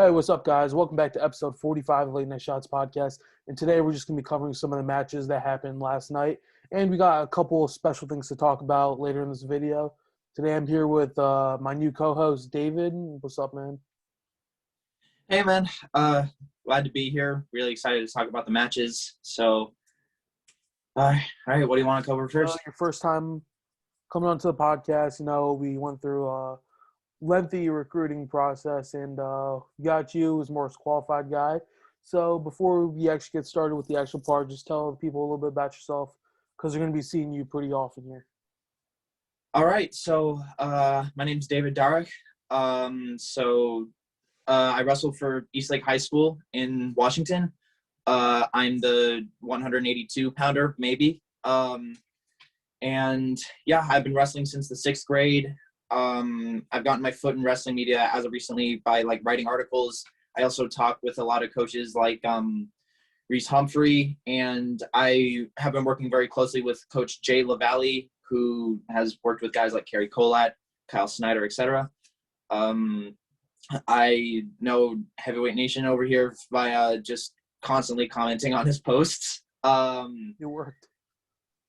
Hey, what's up, guys? Welcome back to episode 45 of Late Night Shots podcast. And today we're just going to be covering some of the matches that happened last night. And we got a couple of special things to talk about later in this video. Today I'm here with my new co-host, David. What's up, man? Hey, man. Glad to be here. Really excited to talk about the matches. So, all right, what do you want to cover first? Your first time coming onto the podcast, we went through a lengthy recruiting process and got you as most qualified guy. So before we actually get started with the actual part, just tell people a little bit about yourself because they're going to be seeing you pretty often here. All right, so my name's David Darrick. I wrestle for Eastlake High School in Washington. I'm the 182-pounder, maybe. And yeah, I've been wrestling since the 6th grade. I've gotten my foot in wrestling media as of recently by writing articles. I also talk with a lot of coaches like Reese Humphrey, and I have been working very closely with Coach Jay LaValle, who has worked with guys like Kerry Colat, Kyle Snyder, etc. I know Heavyweight Nation over here via just constantly commenting on his posts. It worked.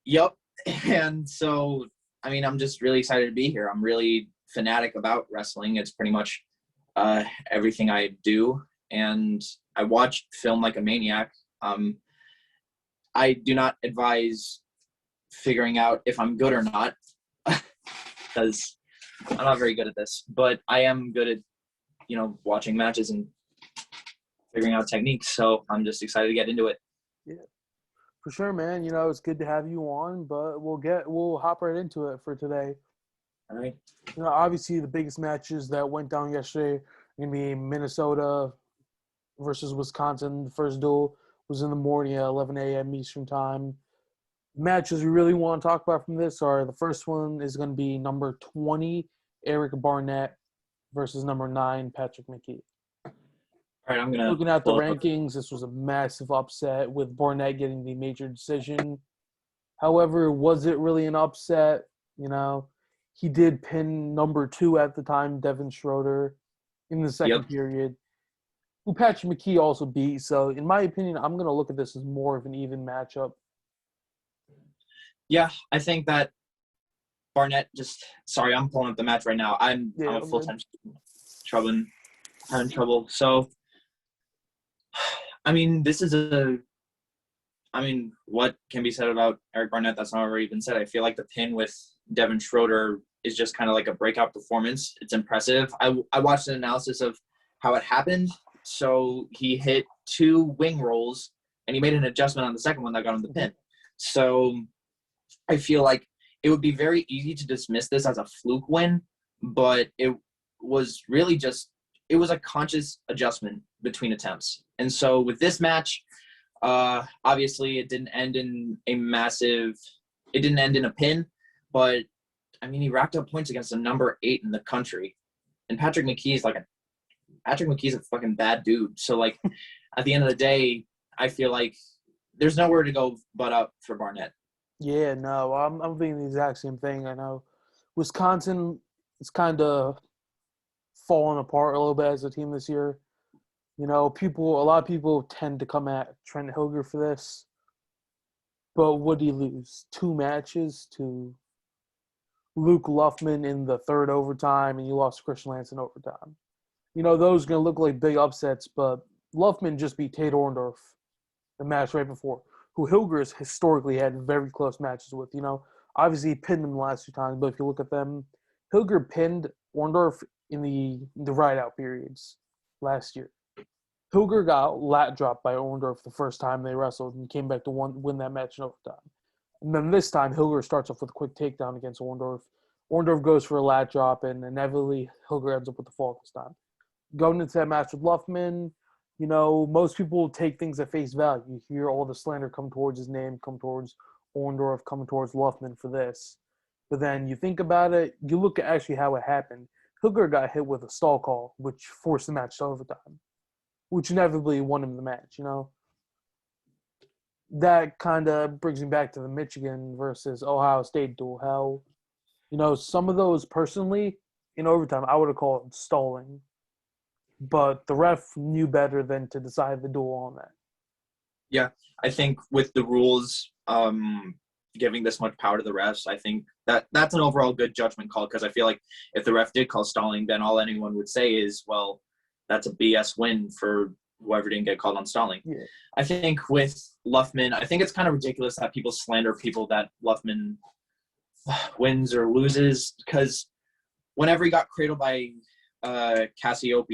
Yep. And so, I'm just really excited to be here. I'm really fanatic about wrestling. It's pretty much everything I do. And I watch film like a maniac. I do not advise figuring out if I'm good or not because I'm not very good at this. But I am good at, watching matches and figuring out techniques. So I'm just excited to get into it. Yeah. For sure, man. It's good to have you on, but we'll hop right into it for today. All right. Obviously the biggest matches that went down yesterday are going to be Minnesota versus Wisconsin. The first duel was in the morning at 11 a.m. Eastern time. Matches we really want to talk about from this are the first one is going to be number 20, Eric Barnett versus number 9, Patrick McKee. All right, I'm going to looking at the rankings, this was a massive upset with Barnett getting the major decision. However, was it really an upset? He did pin number 2 at the time, Devin Schroeder, in the second period, who Patrick McKee also beat. So, in my opinion, I'm going to look at this as more of an even matchup. Yeah, I think that Barnett sorry, I'm pulling up the match right now. I'm a full-time having trouble. So, this is what can be said about Eric Barnett that's not already been said? I feel like the pin with Devin Schroeder is just kind of like a breakout performance. It's impressive. I watched an analysis of how it happened. So he hit 2 wing rolls, and he made an adjustment on the second one that got him the pin. So I feel like it would be very easy to dismiss this as a fluke win, but it was really it was a conscious adjustment between attempts. And so with this match, obviously it didn't end in a pin, but he racked up points against the number 8 in the country. And Patrick McKee is a fucking bad dude. So at the end of the day, I feel like there's nowhere to go but up for Barnett. Yeah, no, I'm thinking the exact same thing. I know Wisconsin is kind of falling apart a little bit as a team this year. A lot of people tend to come at Trent Hilger for this. But what did he lose? 2 matches to Luke Luffman in the 3rd overtime, and you lost Christian Lance in overtime. Those are going to look like big upsets, but Luffman just beat Tate Orndorff the match right before, who Hilger has historically had very close matches with. Obviously he pinned him the last 2 times, but if you look at them, Hilger pinned Orndorff in the ride-out periods last year. Hilger got lat dropped by Orndorff the first time they wrestled and came back to win that match in overtime. And then this time, Hilger starts off with a quick takedown against Orndorff. Orndorff goes for a lat drop, and inevitably Hilger ends up with the fall this time. Going into that match with Luffman, most people take things at face value. You hear all the slander come towards his name, come towards Orndorff, come towards Luffman for this. But then you think about it, you look at actually how it happened. Hilger got hit with a stall call, which forced the match to overtime, which inevitably won him the match, That kind of brings me back to the Michigan versus Ohio State duel. How, some of those personally, in overtime, I would have called stalling. but the ref knew better than to decide the duel on that. Yeah, I think with the rules giving this much power to the refs, I think that's an overall good judgment call, because I feel like if the ref did call stalling, then all anyone would say is, well, that's a BS win for whoever didn't get called on stalling. Yeah. I think with Luffman, I think it's kind of ridiculous that people slander people that Luffman wins or loses, because whenever he got cradled by Cassiope,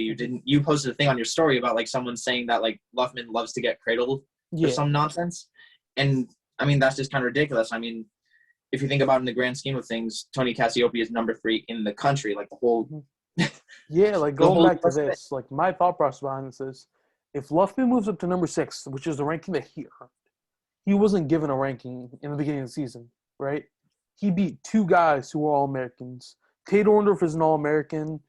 you posted a thing on your story about like someone saying that like Luffman loves to get cradled or some nonsense. And I mean, that's just kind of ridiculous. I mean, if you think about it in the grand scheme of things, Tony Cassiope is number 3 in the country. Like the whole yeah, like going back to this, like my thought process behind this is, if Luffman moves up to number 6, which is the ranking that he earned, he wasn't given a ranking in the beginning of the season, right? He beat 2 guys who were All-Americans. Tate Orndorff is an All-American.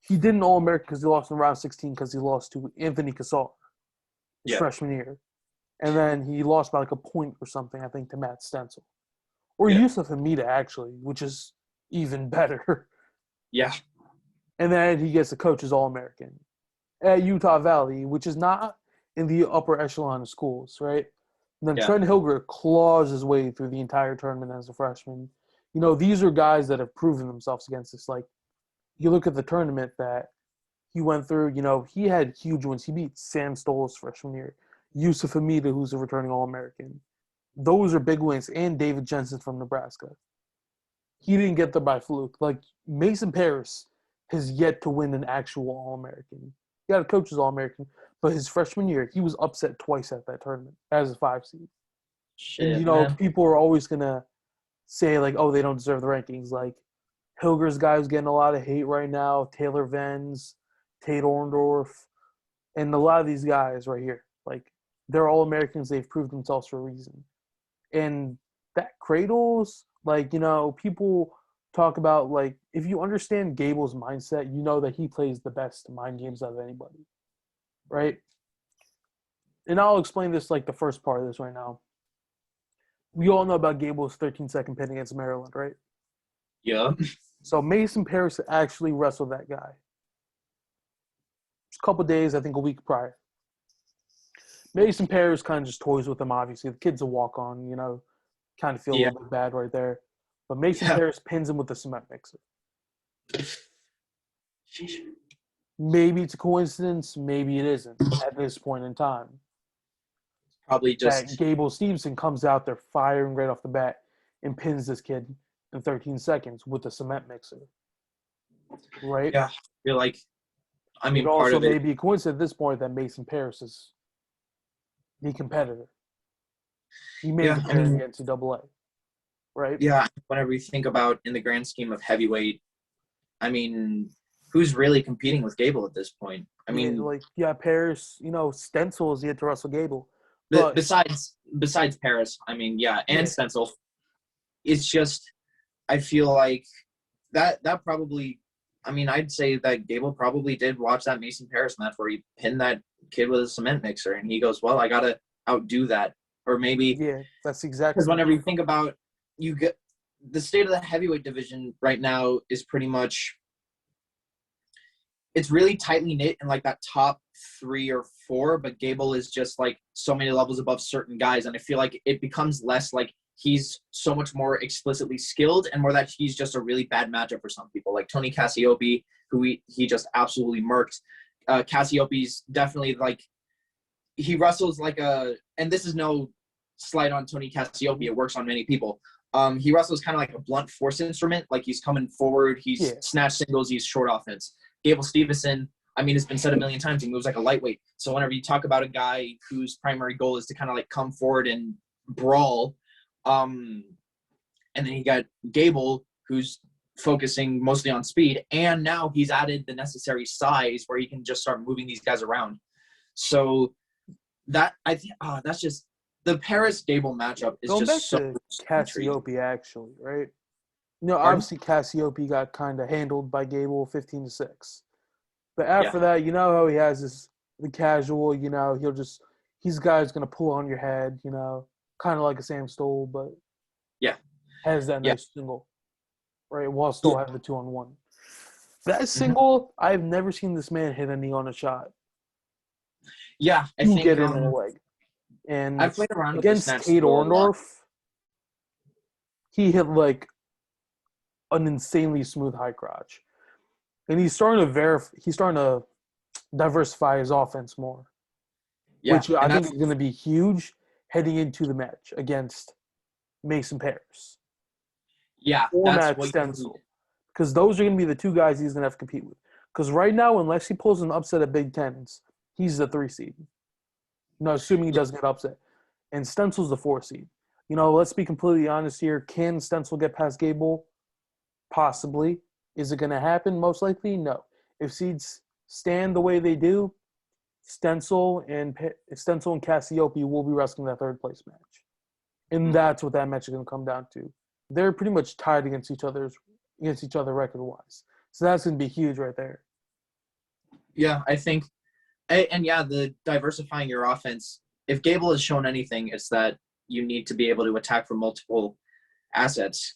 He didn't All-American because he lost in round 16 because he lost to Anthony Cassar his freshman year. And then he lost by like a point or something, I think, to Matt Stencil. Or Yusuf Hamida, actually, which is even better. Yeah. And then he gets the coach's All-American at Utah Valley, which is not in the upper echelon of schools, right? And then Trent Hilger claws his way through the entire tournament as a freshman. You know, these are guys that have proven themselves against us. Like, you look at the tournament that he went through, you know, he had huge wins. He beat Sam Stoll's freshman year. Yusuf Hamida, who's a returning All-American. Those are big wins. And David Jensen from Nebraska. He didn't get there by fluke. Like, Mason Paris has yet to win an actual All-American. He got a coach's All-American, but his freshman year, he was upset twice at that tournament as a 5 seed. Shit, and, you know, man. people are always going to say, like, oh, they don't deserve the rankings. Like, Hilger's guy who's getting a lot of hate right now, Taylor Venz, Tate Orndorff, and a lot of these guys right here. Like, they're All-Americans. They've proved themselves for a reason. And that cradles, like, you know, people talk about, like, if you understand Gable's mindset, you know that he plays the best mind games out of anybody, right? And I'll explain this, like, the first part of this right now. We all know about Gable's 13-second pin against Maryland, right? Yeah. So Mason Paris actually wrestled that guy. Just a couple days, I think a week prior. Mason Paris kind of just toys with him, obviously. The kid's a walk-on, you know. Kind of feel a little bit bad right there. But Mason Paris pins him with the cement mixer. Maybe it's a coincidence. Maybe it isn't at this point in time. Probably just that Gable Stevenson comes out there firing right off the bat and pins this kid in 13 seconds with a cement mixer. Right? Yeah. You're like, I mean, it part also of it may be a coincidence at this point that Mason Paris is the competitor. He made the pair in the NCAA. Right? Yeah. Whenever you think about in the grand scheme of heavyweight, I mean, who's really competing with Gable at this point? I mean, Paris, you know, Stencil is yet to wrestle Gable. But besides Paris, I mean, and Stencil, it's just, I feel like that probably, I mean, I'd say that Gable probably did watch that Mason Paris match where he pinned that kid with a cement mixer, and he goes, well, I got to outdo that. Or maybe. Yeah, that's exactly. Because whenever you think about, you get the state of the heavyweight division right now is pretty much, it's really tightly knit in like that top 3 or 4, but Gable is just like so many levels above certain guys. And I feel like it becomes less like he's so much more explicitly skilled and more that he's just a really bad matchup for some people. Like Tony Cassiope, who he just absolutely murked. Cassiope's definitely like, he wrestles like and this is no slight on Tony Cassiope, it works on many people. He wrestles kind of like a blunt force instrument, like he's coming forward, he's snatch singles, he's short offense. Gable Stevenson, I mean, it's been said a million times, he moves like a lightweight. So whenever you talk about a guy whose primary goal is to kind of like come forward and brawl, and then you got Gable, who's focusing mostly on speed, and now he's added the necessary size where he can just start moving these guys around. So that, I think, that's just, the Paris-Gable matchup is going just back so to Cassiope, actually, right? You know, obviously Cassiope got kind of handled by Gable 15-6. But after that, you know how he has the casual, you know, he's a guy who's going to pull on your head, you know, kind of like a Sam Stoll, but has that nice single, right? While still having the 2-on-1. That single, I've never seen this man hit a knee on a shot. Yeah, I You think get in the leg. And I've played around with the against snatch Tate single a lot. Orndorff, he hit like an insanely smooth high crotch. And he's starting to diversify his offense more, Yeah, which I and think that's is going to be huge heading into the match against Mason Paris or that's Matt what you need. Stencil, because those are going to be the two guys he's going to have to compete with. Because right now, unless he pulls an upset at Big Tens, he's the 3 seed. No, assuming he doesn't get upset. And Stencil's the 4 seed. Let's be completely honest here. Can Stencil get past Gable? Possibly. Is it going to happen? Most likely, no. If seeds stand the way they do, Stencil and Cassiope will be wrestling that 3rd place match. And that's what that match is going to come down to. They're pretty much tied against each other record-wise. So that's going to be huge right there. Yeah, I think, and the diversifying your offense. If Gable has shown anything, it's that you need to be able to attack from multiple assets.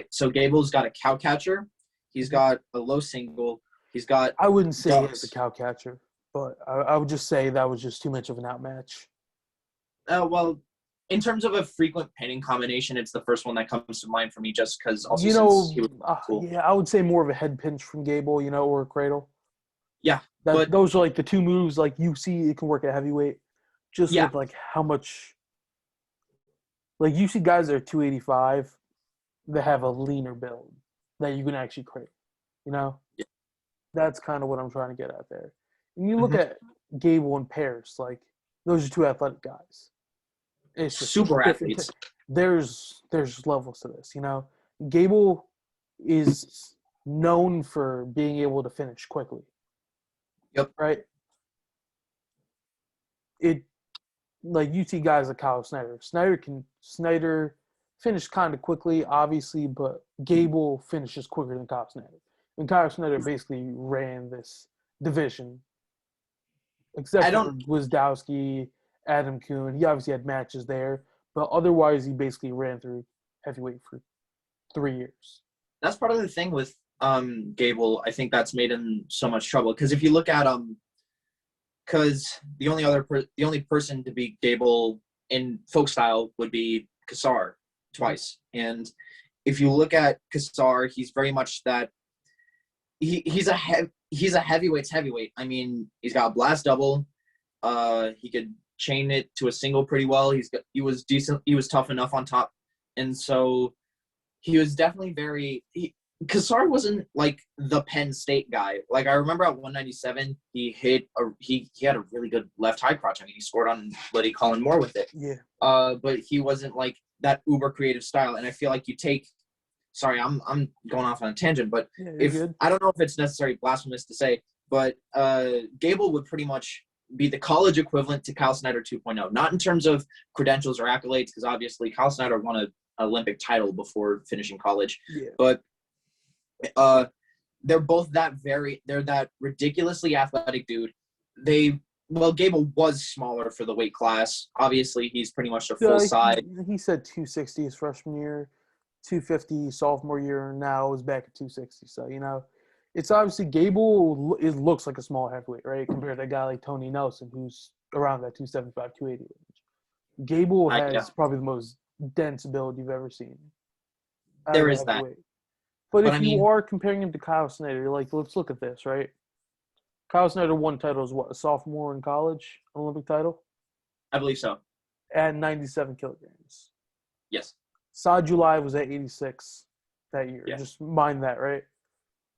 So Gable's got a cow catcher, he's got a low single, he's got. I wouldn't say ducks. he has a cow catcher, but I would just say that was just too much of an outmatch. Well, in terms of a frequent pinning combination, it's the first one that comes to mind for me, just because also since he was cool. Yeah, I would say more of a head pinch from Gable, or a cradle. Yeah, but those are like the two moves like you see it can work at heavyweight, just with like how much. Like you see guys that are 285 that have a leaner build that you can actually cradle. Yeah. That's kind of what I'm trying to get at there. And you look at Gable and Paris, like those are 2 athletic guys. It's just super athletes. There's levels to this, Gable is known for being able to finish quickly. Yep. Right? Like you see guys like Kyle Snyder. Snyder finish kind of quickly, obviously, but Gable finishes quicker than Kyle Snyder. And Kyle Snyder basically ran this division, except for Wisdowski, Adam Kuhn. He obviously had matches there, but otherwise he basically ran through heavyweight for 3 years. That's part of the thing with Gable. I think that's made him so much trouble, because if you look at because the only person to beat Gable in folk style would be Kassar twice. And if you look at Kassar, he's very much that he's a heavyweight's heavyweight. I mean, he's got a blast double. He could chain it to a single pretty well. He was decent. He was tough enough on top, and so he was definitely Kassar wasn't like the Penn State guy. Like I remember at 197, he had a really good left high crotch. I mean, he scored on Liddy Colin Moore with it. Yeah. But he wasn't like that uber creative style. And I feel like sorry, I'm going off on a tangent, but I don't know if it's necessarily blasphemous to say, but Gable would pretty much be the college equivalent to Kyle Snyder 2.0. Not in terms of credentials or accolades, because obviously Kyle Snyder won an Olympic title before finishing college. Yeah. But they're both they're that ridiculously athletic dude. Gable was smaller for the weight class. Obviously, he's pretty much a full size. He said 260 his freshman year, 250 sophomore year, now is back at 260. So, it's obviously Gable looks like a small heavyweight, right? Compared to a guy like Tony Nelson, who's around that 275, 280 range. Gable has probably the most dense build you've ever seen. There is that. But if you are comparing him to Kyle Snyder, let's look at this, right? Kyle Snyder won titles, a sophomore in college, an Olympic title? I believe so. At 97 kilograms. Yes. Saad July was at 86 that year. Yeah. Just mind that, right?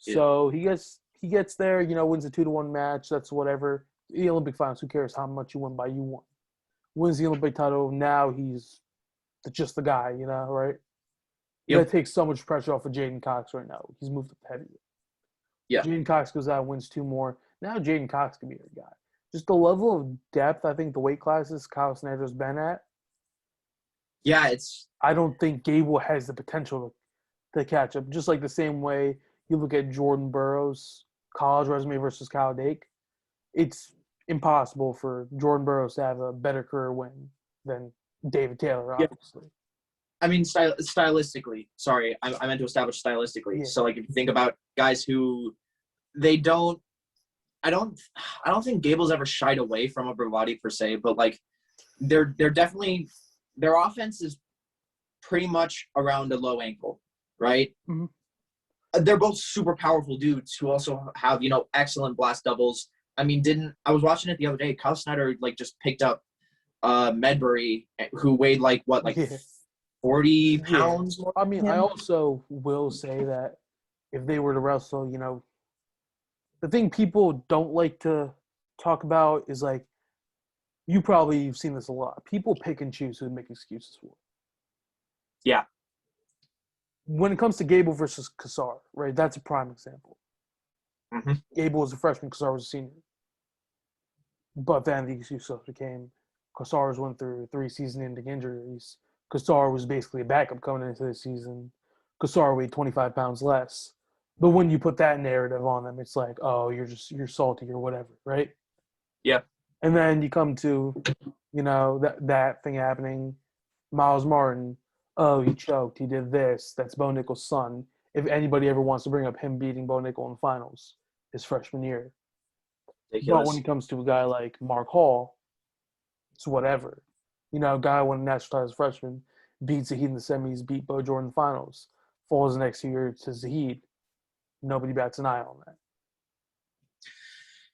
Yeah. So he gets there, wins a 2-1 match. That's whatever. The Olympic finals, who cares how much you win by? You won. Wins the Olympic title. Now he's just the guy, right? Yep. That takes so much pressure off of Jaden Cox right now. He's moved up to heavyweight. Yeah. Jaden Cox goes out, wins 2 more. Now Jaden Cox can be your guy. Just the level of depth, I think the weight classes Kyle Snyder's been at. Yeah, I don't think Gable has the potential to catch up. Just like the same way you look at Jordan Burroughs' college resume versus Kyle Dake. It's impossible for Jordan Burroughs to have a better career win than David Taylor, obviously. Yeah. I mean, stylistically. Sorry, I meant to establish stylistically. Yeah. So, like, if you think about guys who they don't. I don't think Gable's ever shied away from upper body per se, but like they're definitely their offense is pretty much around a low ankle, right? Mm-hmm. They're both super powerful dudes who also have, excellent blast doubles. I mean, I was watching it the other day. Kyle Snyder like just picked up Medbury, who weighed like 40 pounds more. I mean, I also will say that if they were to wrestle, the thing people don't like to talk about is like, you've seen this a lot. People pick and choose who to make excuses for. Yeah. When it comes to Gable versus Kassar, right, that's a prime example. Mm-hmm. Gable was a freshman, Kassar was a senior. But then the excuse became Kassar went through 3 season-ending injuries. Kassar was basically a backup coming into the season. Kassar weighed 25 pounds less. But when you put that narrative on them, it's like, oh, you're salty or whatever, right? Yeah. And then you come to, that thing happening. Miles Martin, oh, he choked. He did this. That's Bo Nickel's son. If anybody ever wants to bring up him beating Bo Nickel in the finals his freshman year. Ridiculous. But when it comes to a guy like Mark Hall, it's whatever. A guy won a national title as a freshman, beat Zahid in the semis, beat Bo Jordan in the finals, falls the next year to Zahid. Nobody bats an eye on that.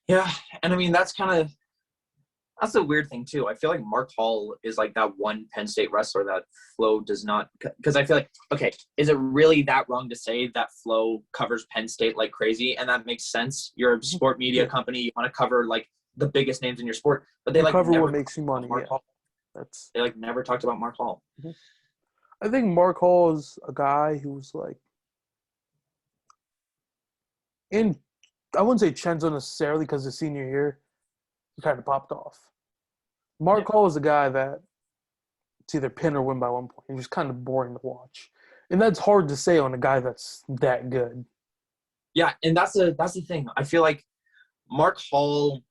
Yeah, and I mean that's the weird thing too. I feel like Mark Hall is like that one Penn State wrestler that Flo does not, because I feel like, okay, is it really that wrong to say that Flo covers Penn State like crazy? And that makes sense. You're a sport media company. You want to cover like the biggest names in your sport, but they cover never what makes you money. Mark Hall. They never talked about Mark Hall. Mm-hmm. I think Mark Hall is a guy who's like I wouldn't say Chenzo necessarily because the senior year he kind of popped off. Mark Hall is a guy that it's either pin or win by 1 point. He's just kind of boring to watch, and that's hard to say on a guy that's that good. Yeah, and that's the thing. I feel like Mark Hall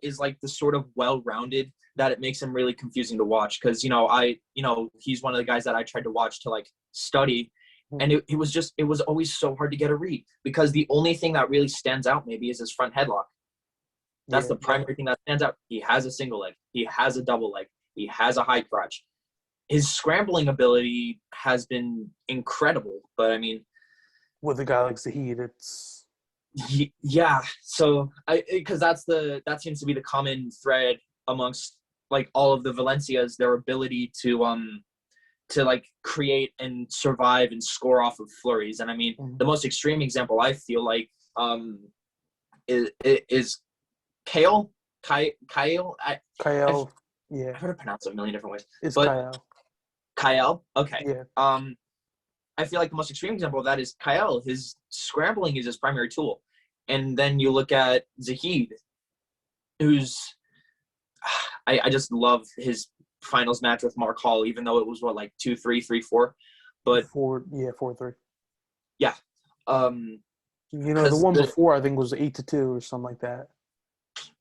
is like the sort of well-rounded that it makes him really confusing to watch because he's one of the guys that I tried to watch to like study, and it was always so hard to get a read because the only thing that really stands out maybe is his front headlock. That's the primary thing that stands out. He has a single leg. He has a double leg. He has a high crotch. His scrambling ability has been incredible, but I mean, with a guy like Zahid, it's yeah. So because that seems to be the common thread amongst like all of the Valencias, their ability to like create and survive and score off of flurries. And I mean, the most extreme example I feel like is Kyle. Yeah. I've heard it pronounced a million different ways. It's Kyle. Kyle? Okay. Yeah. I feel like the most extreme example of that is Kyle. His scrambling is his primary tool. And then you look at Zahid, who's I just love his finals match with Mark Hall, even though it was 2-3, 3-4. But 4-3. Yeah. The one before I think was 8-2 or something like that.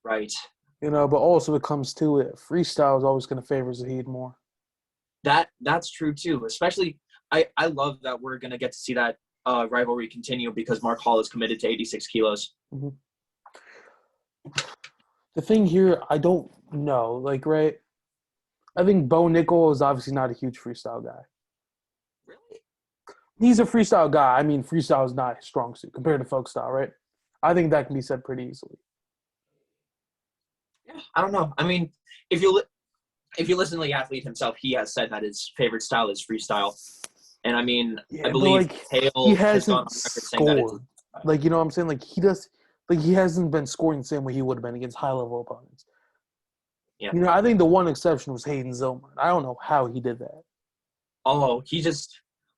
Right. But also it comes to it. Freestyle is always going to favor Zahid more. That's true too. Especially, I love that we're going to get to see that rivalry continue because Mark Hall is committed to 86 kilos. Mm-hmm. The thing here, I don't know. Right? I think Bo Nickel is obviously not a huge freestyle guy. Really? He's a freestyle guy. I mean, freestyle is not his strong suit compared to folk style, right? I think that can be said pretty easily. Yeah, I don't know. I mean, if you listen to the athlete himself, he has said that his favorite style is freestyle. And I mean, I believe Hale has gone on record saying that it's you know what I'm saying? He hasn't been scoring the same way he would have been against high-level opponents. Yeah. I think the one exception was Hayden Zillmer. I don't know how he did that. Oh,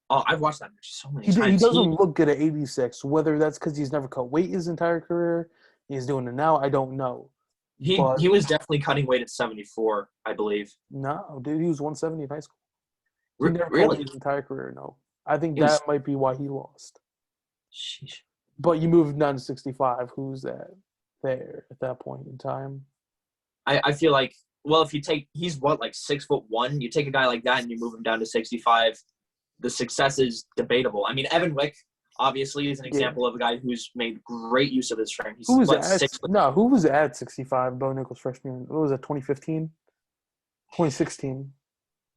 I've watched that match so many times. He doesn't look good at 86. Whether that's because he's never cut weight his entire career, he's doing it now, I don't know. He was definitely cutting weight at 74, I believe. No, dude, he was 170 in high school. He never really? cut weight his entire career, no. I think that might be why he lost. Sheesh. But you move him down to 65. Who's that there at that point in time? I feel like, well, if you take, he's 6'1", you take a guy like that and you move him down to 65, the success is debatable. I mean, Evan Wick obviously is an example of a guy who's made great use of his strength. He's Who was what, at 6'. no? Who was at 65? Bo Nichols freshman year. What was that? 2015, 2016.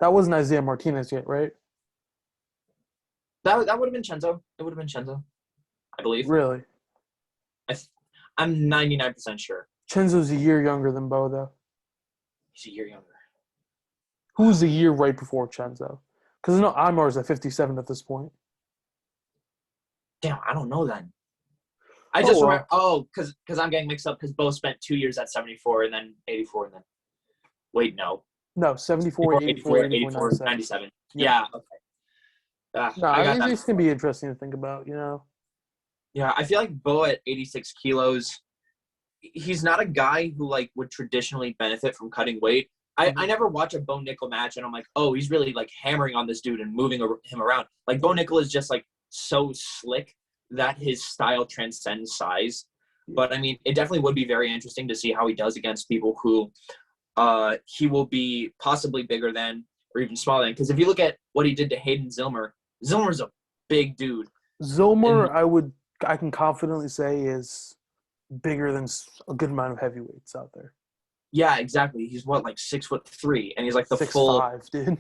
That wasn't Isaiah Martinez yet, right? That would have been Chenzo. It would have been Chenzo, I believe. Really? I'm 99% sure. Chenzo's a year younger than Bo, though. He's a year younger. Who was the year right before Chenzo? Because I know Imar's at 57 at this point. Damn, I don't know then. I just remember. Oh, because I'm getting mixed up because Bo spent 2 years at 74 and then 84 and then. Wait, no. No, 74, 84, 97. Yep. Yeah, okay. It's going to be interesting to think about, you know. Yeah, I feel like Bo at 86 kilos, he's not a guy who like would traditionally benefit from cutting weight. I never watch a Bo Nickel match and I'm like, oh, he's really like hammering on this dude and moving him around. Like Bo Nickel is just like so slick that his style transcends size. But I mean, it definitely would be very interesting to see how he does against people who he will be possibly bigger than or even smaller than. Because if you look at what he did to Hayden Zillmer's a big dude. Zillmer, I can confidently say is bigger than a good amount of heavyweights out there. Yeah, exactly. He's what, like 6'3", and he's like the 6'5", dude.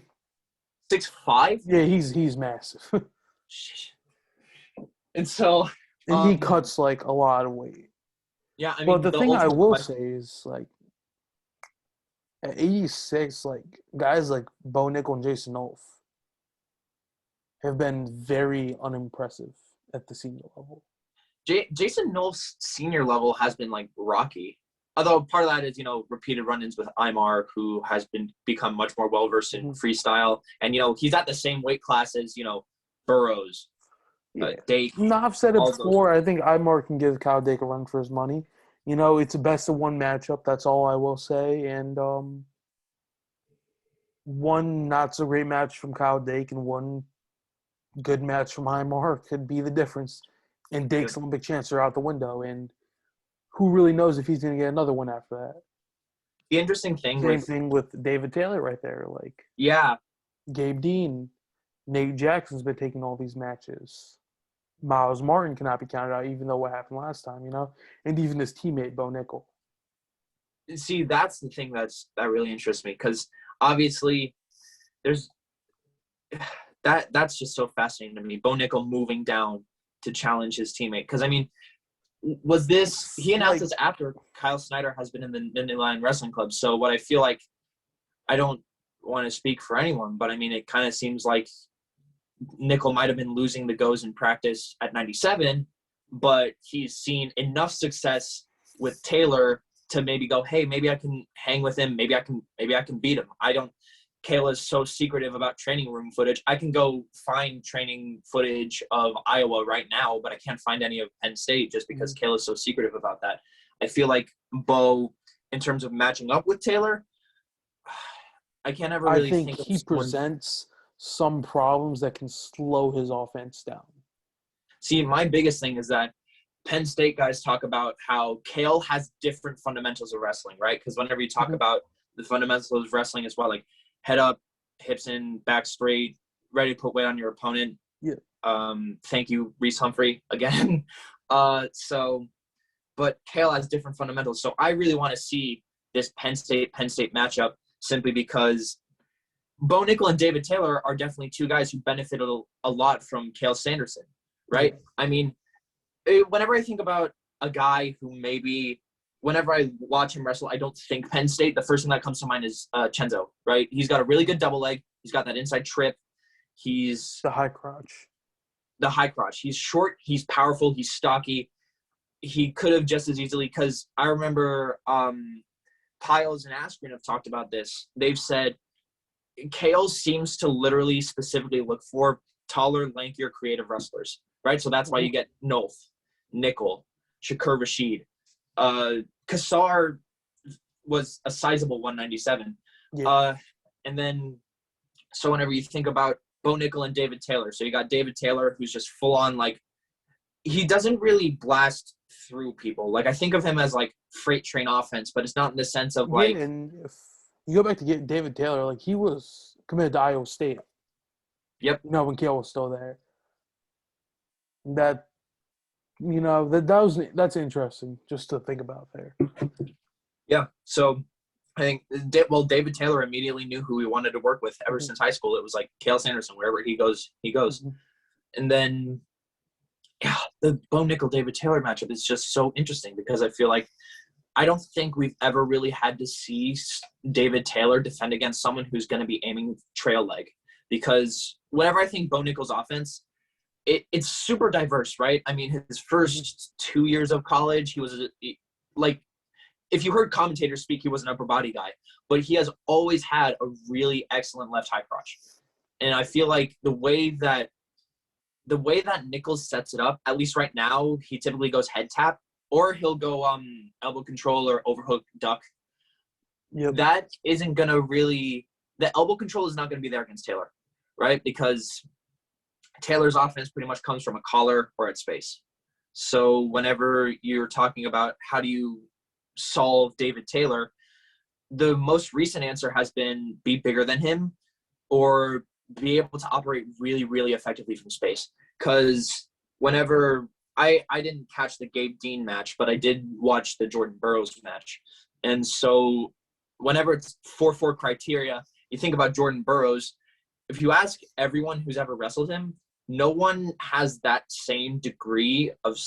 6'5"? Yeah, he's massive. And so, and he cuts like a lot of weight. Yeah, I mean, but the thing I will say is like at 86, like guys like Bo Nickel and Jason Wolf have been very unimpressive at the senior level. Jason Wolf's senior level has been like rocky. Although part of that is, repeated run-ins with Imar, who has become much more well-versed in freestyle. And, he's at the same weight class as, Burroughs, Dake. I've said it before. I think Imar can give Kyle Dake a run for his money. It's a best-of-one matchup. That's all I will say. And one not-so-great match from Kyle Dake and one good match from Imar could be the difference. And Dake's Olympic chances are out the window. And who really knows if he's going to get another one after that? The interesting thing Same thing with David Taylor right there. Like, yeah. Gabe Dean, Nate Jackson's been taking all these matches. Miles Martin cannot be counted out, even though what happened last time, and even his teammate, Bo Nickel. See, that's the thing that really interests me because obviously there's that's just so fascinating to me. Bo Nickel moving down to challenge his teammate because, I mean, was this – he announced this after Kyle Snyder has been in the New Line Wrestling Club. So what I feel like – I don't want to speak for anyone, but, I mean, it kind of seems like Nickel might have been losing the goes in practice at 97, but he's seen enough success with Taylor to maybe go, hey, maybe I can hang with him. Maybe I can beat him. Kayla's so secretive about training room footage. I can go find training footage of Iowa right now, but I can't find any of Penn State just because Kayla's so secretive about that. I feel like Bo, in terms of matching up with Taylor, I can't ever really think he presents some problems that can slow his offense down. See, my biggest thing is that Penn State guys talk about how Kale has different fundamentals of wrestling, right? Because whenever you talk about the fundamentals of wrestling as well, like head up, hips in, back straight, ready to put weight on your opponent. Yeah. Thank you, Reese Humphrey, again. But Kale has different fundamentals. So I really want to see this Penn State matchup simply because Bo Nickel and David Taylor are definitely two guys who benefited a lot from Kale Sanderson, right? Yeah. I mean, whenever I think about a guy who maybe – whenever I watch him wrestle, I don't think Penn State. The first thing that comes to mind is Chenzo, right? He's got a really good double leg. He's got that inside trip. He's the high crotch. He's short. He's powerful. He's stocky. He could have just as easily, because I remember Piles and Askren have talked about this. They've said Kale seems to literally specifically look for taller, lankier, creative wrestlers, right? So that's why you get Nolf, Nickel, Shakur Rashid. Kassar was a sizable 197. Yeah. And then, so whenever you think about Bo Nickel and David Taylor, so you got David Taylor, who's just full on, like, he doesn't really blast through people. Like, I think of him as like freight train offense, but it's not in the sense of like. And if you go back to get David Taylor, like, he was committed to Iowa State. Yep. When Kale was still there. That that's interesting just to think about there. Yeah. So I think, David Taylor immediately knew who he wanted to work with ever since high school. It was like Cale Sanderson, wherever he goes, he goes. Mm-hmm. And then, yeah, the Bo Nickel David Taylor matchup is just so interesting because I feel like I don't think we've ever really had to see David Taylor defend against someone who's going to be aiming trail leg. Because whenever I think Bo Nickel's offense, it's super diverse, right? I mean, his first 2 years of college, he was like, if you heard commentators speak, he was an upper body guy, but he has always had a really excellent left high crotch. And I feel like the way that Nichols sets it up, at least right now, he typically goes head tap, or he'll go elbow control or overhook duck. Yep. That isn't going to really – the elbow control is not going to be there against Taylor, right? Because Taylor's offense pretty much comes from a collar or at space. So whenever you're talking about how do you solve David Taylor, the most recent answer has been be bigger than him or be able to operate really, really effectively from space. Because whenever I didn't catch the Gabe Dean match, but I did watch the Jordan Burroughs match. And so whenever it's 4-4 criteria, you think about Jordan Burroughs. If you ask everyone who's ever wrestled him, no one has that same degree of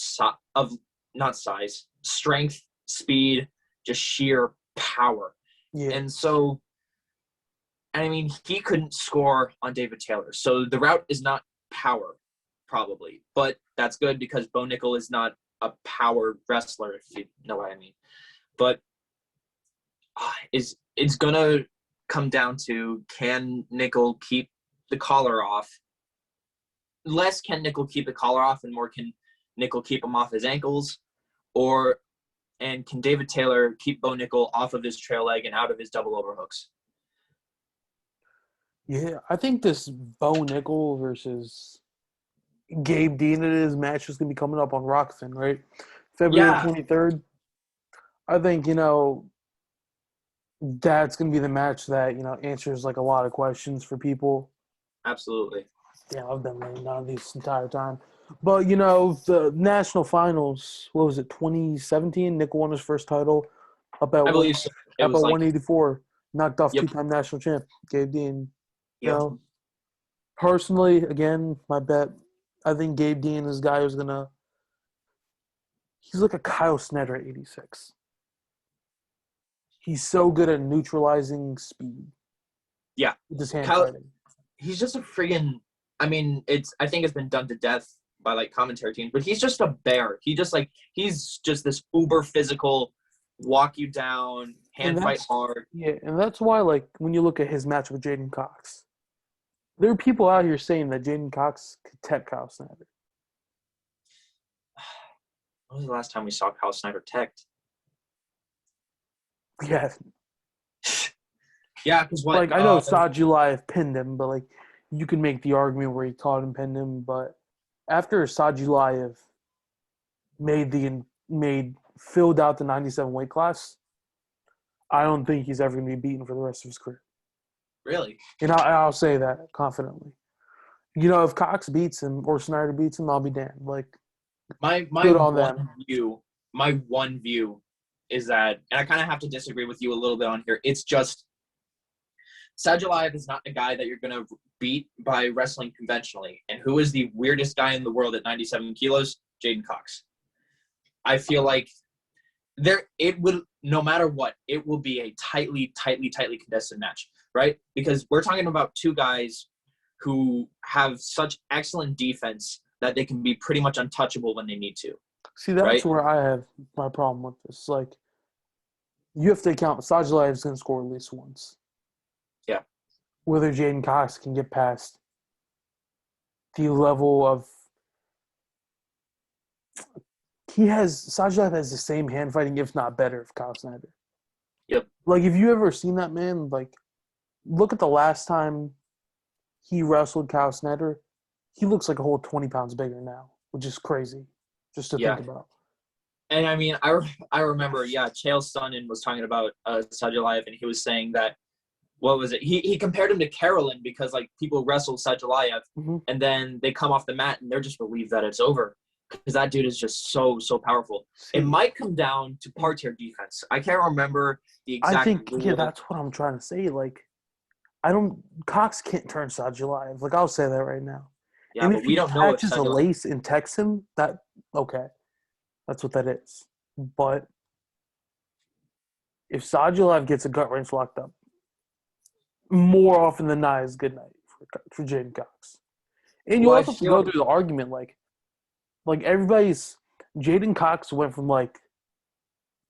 not size, strength, speed, just sheer power. Yeah. And so, I mean, he couldn't score on David Taylor. So the route is not power, probably. But that's good because Bo Nickel is not a power wrestler, if you know what I mean. But it's going to come down to, can Nickel keep the collar off? Less can Nickel keep the collar off and more can Nickel keep him off his ankles? And can David Taylor keep Bo Nickel off of his trail leg and out of his double overhooks? Yeah, I think this Bo Nickel versus Gabe Dean match is going to be coming up on Rockfin, right? February 23rd. I think, that's going to be the match that, answers like a lot of questions for people. Absolutely. Yeah, I've been laying down this entire time. But, the national finals, what was it, 2017? Nickel won his first title up at, I believe so. Up at 184. Knocked off two-time national champ, Gabe Dean. Yep. Personally, again, my bet, I think Gabe Dean is a guy who's going to – he's like a Kyle Snyder at 86. He's so good at neutralizing speed. Yeah. With his hand fighting. He's just a friggin' – I mean, I think it's been done to death by like commentary teams, but he's just a bear. He's just this uber physical, walk you down, hand fight hard. Yeah, and that's why like when you look at his match with Jaden Cox, there are people out here saying that Jaden Cox could tech Kyle Snyder. When was the last time we saw Kyle Snyder teched? Yeah. Yeah, because like I know Sajulayev pinned him, but like you can make the argument where he caught and pinned him, but after Sajulayev filled out the 97 weight class, I don't think he's ever going to be beaten for the rest of his career. Really? And I'll say that confidently. If Cox beats him or Snyder beats him, I'll be damned. Like, my one view is that, and I kind of have to disagree with you a little bit on here. It's just Sajulayev is not a guy that you're going to beat by wrestling conventionally. And who is the weirdest guy in the world at 97 kilos? Jaden Cox. I feel like it would, no matter what, it will be a tightly contested match, right? Because we're talking about two guys who have such excellent defense that they can be pretty much untouchable when they need to. See, that's where I have my problem with this. Like, you have to account Sajulayev is going to score at least once. Yeah. Whether Jaden Cox can get past the level of Sajulayev has the same hand fighting, if not better, of Kyle Snyder. Yep. Like, if you ever seen that man, like, look at the last time he wrestled Kyle Snyder, he looks like a whole 20 pounds bigger now, which is crazy just to think about. And I mean, I remember, Chael Sonnen was talking about Sajulayev, and he was saying that what was it? He compared him to Carolyn because like people wrestle Sajalayev and then they come off the mat and they're just relieved that it's over because that dude is just so powerful. It might come down to parterre defense. I can't remember the exact. I think rule. that's what I'm trying to say. Like, Cox can't turn Sajalayev. Like, I'll say that right now. Yeah, and but if we he don't know if catches a lace and texts him, okay, that's what that is. But if Sajalayev gets a gut wrench locked up, more often than not is good night for Jaden Cox. And you also have to go through the argument like everybody's Jaden Cox went from like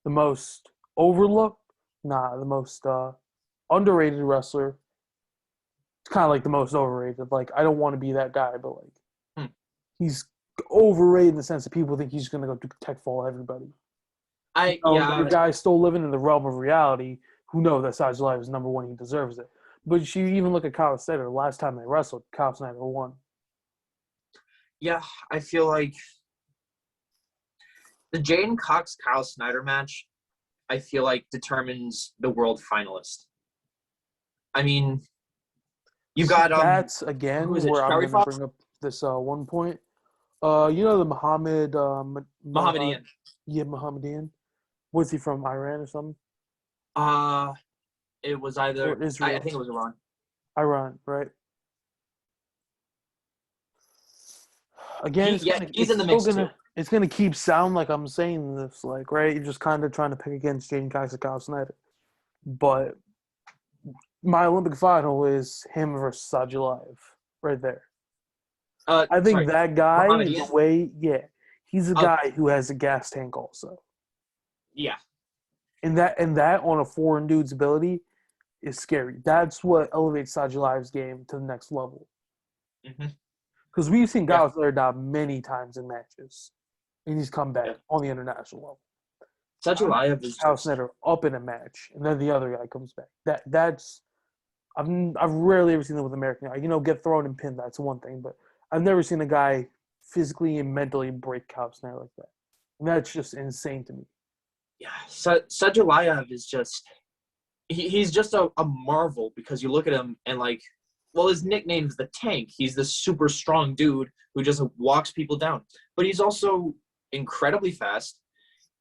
the most overlooked, the most underrated wrestler. It's kind of like the most overrated. Like, I don't want to be that guy, but like he's overrated in the sense that people think he's going to go do tech fall everybody. The guy's still living in the realm of reality who know that Sajalayev is number one. He deserves it. But you even look at Kyle Snyder. Last time they wrestled, Kyle Snyder won. Yeah, I feel like the Jaden Cox-Kyle Snyder match, I feel like determines the world finalist. I mean, you've got that's again where I'm going to bring up this one point. The Mohammedan. Yeah, Mohammedan. Was he from Iran or something? It was either Israel. I think it was Iran. Iran, right? Again, he's in the mix too. It's gonna keep sound like I'm saying this, like, right? You're just kind of trying to pick against Jaden Cox and Kyle Snyder, but my Olympic final is him versus Sajalayev, right there. I think that guy, he's a guy who has a gas tank also. Yeah. And that on a foreign dude's ability is scary. That's what elevates Sajalayev's game to the next level. Because we've seen Kyle Snyder down many times in matches, and he's come back on the international level. Sajalayev is Kyle Snyder up in a match, and then the other guy comes back. That's I've rarely ever seen that with American guy. Get thrown and pinned. That's one thing, but I've never seen a guy physically and mentally break Kyle Snyder like that. And that's just insane to me. Yeah, Sajalayev is just he's just a marvel because you look at him and like, well, his nickname's the Tank. He's this super strong dude who just walks people down. But he's also incredibly fast.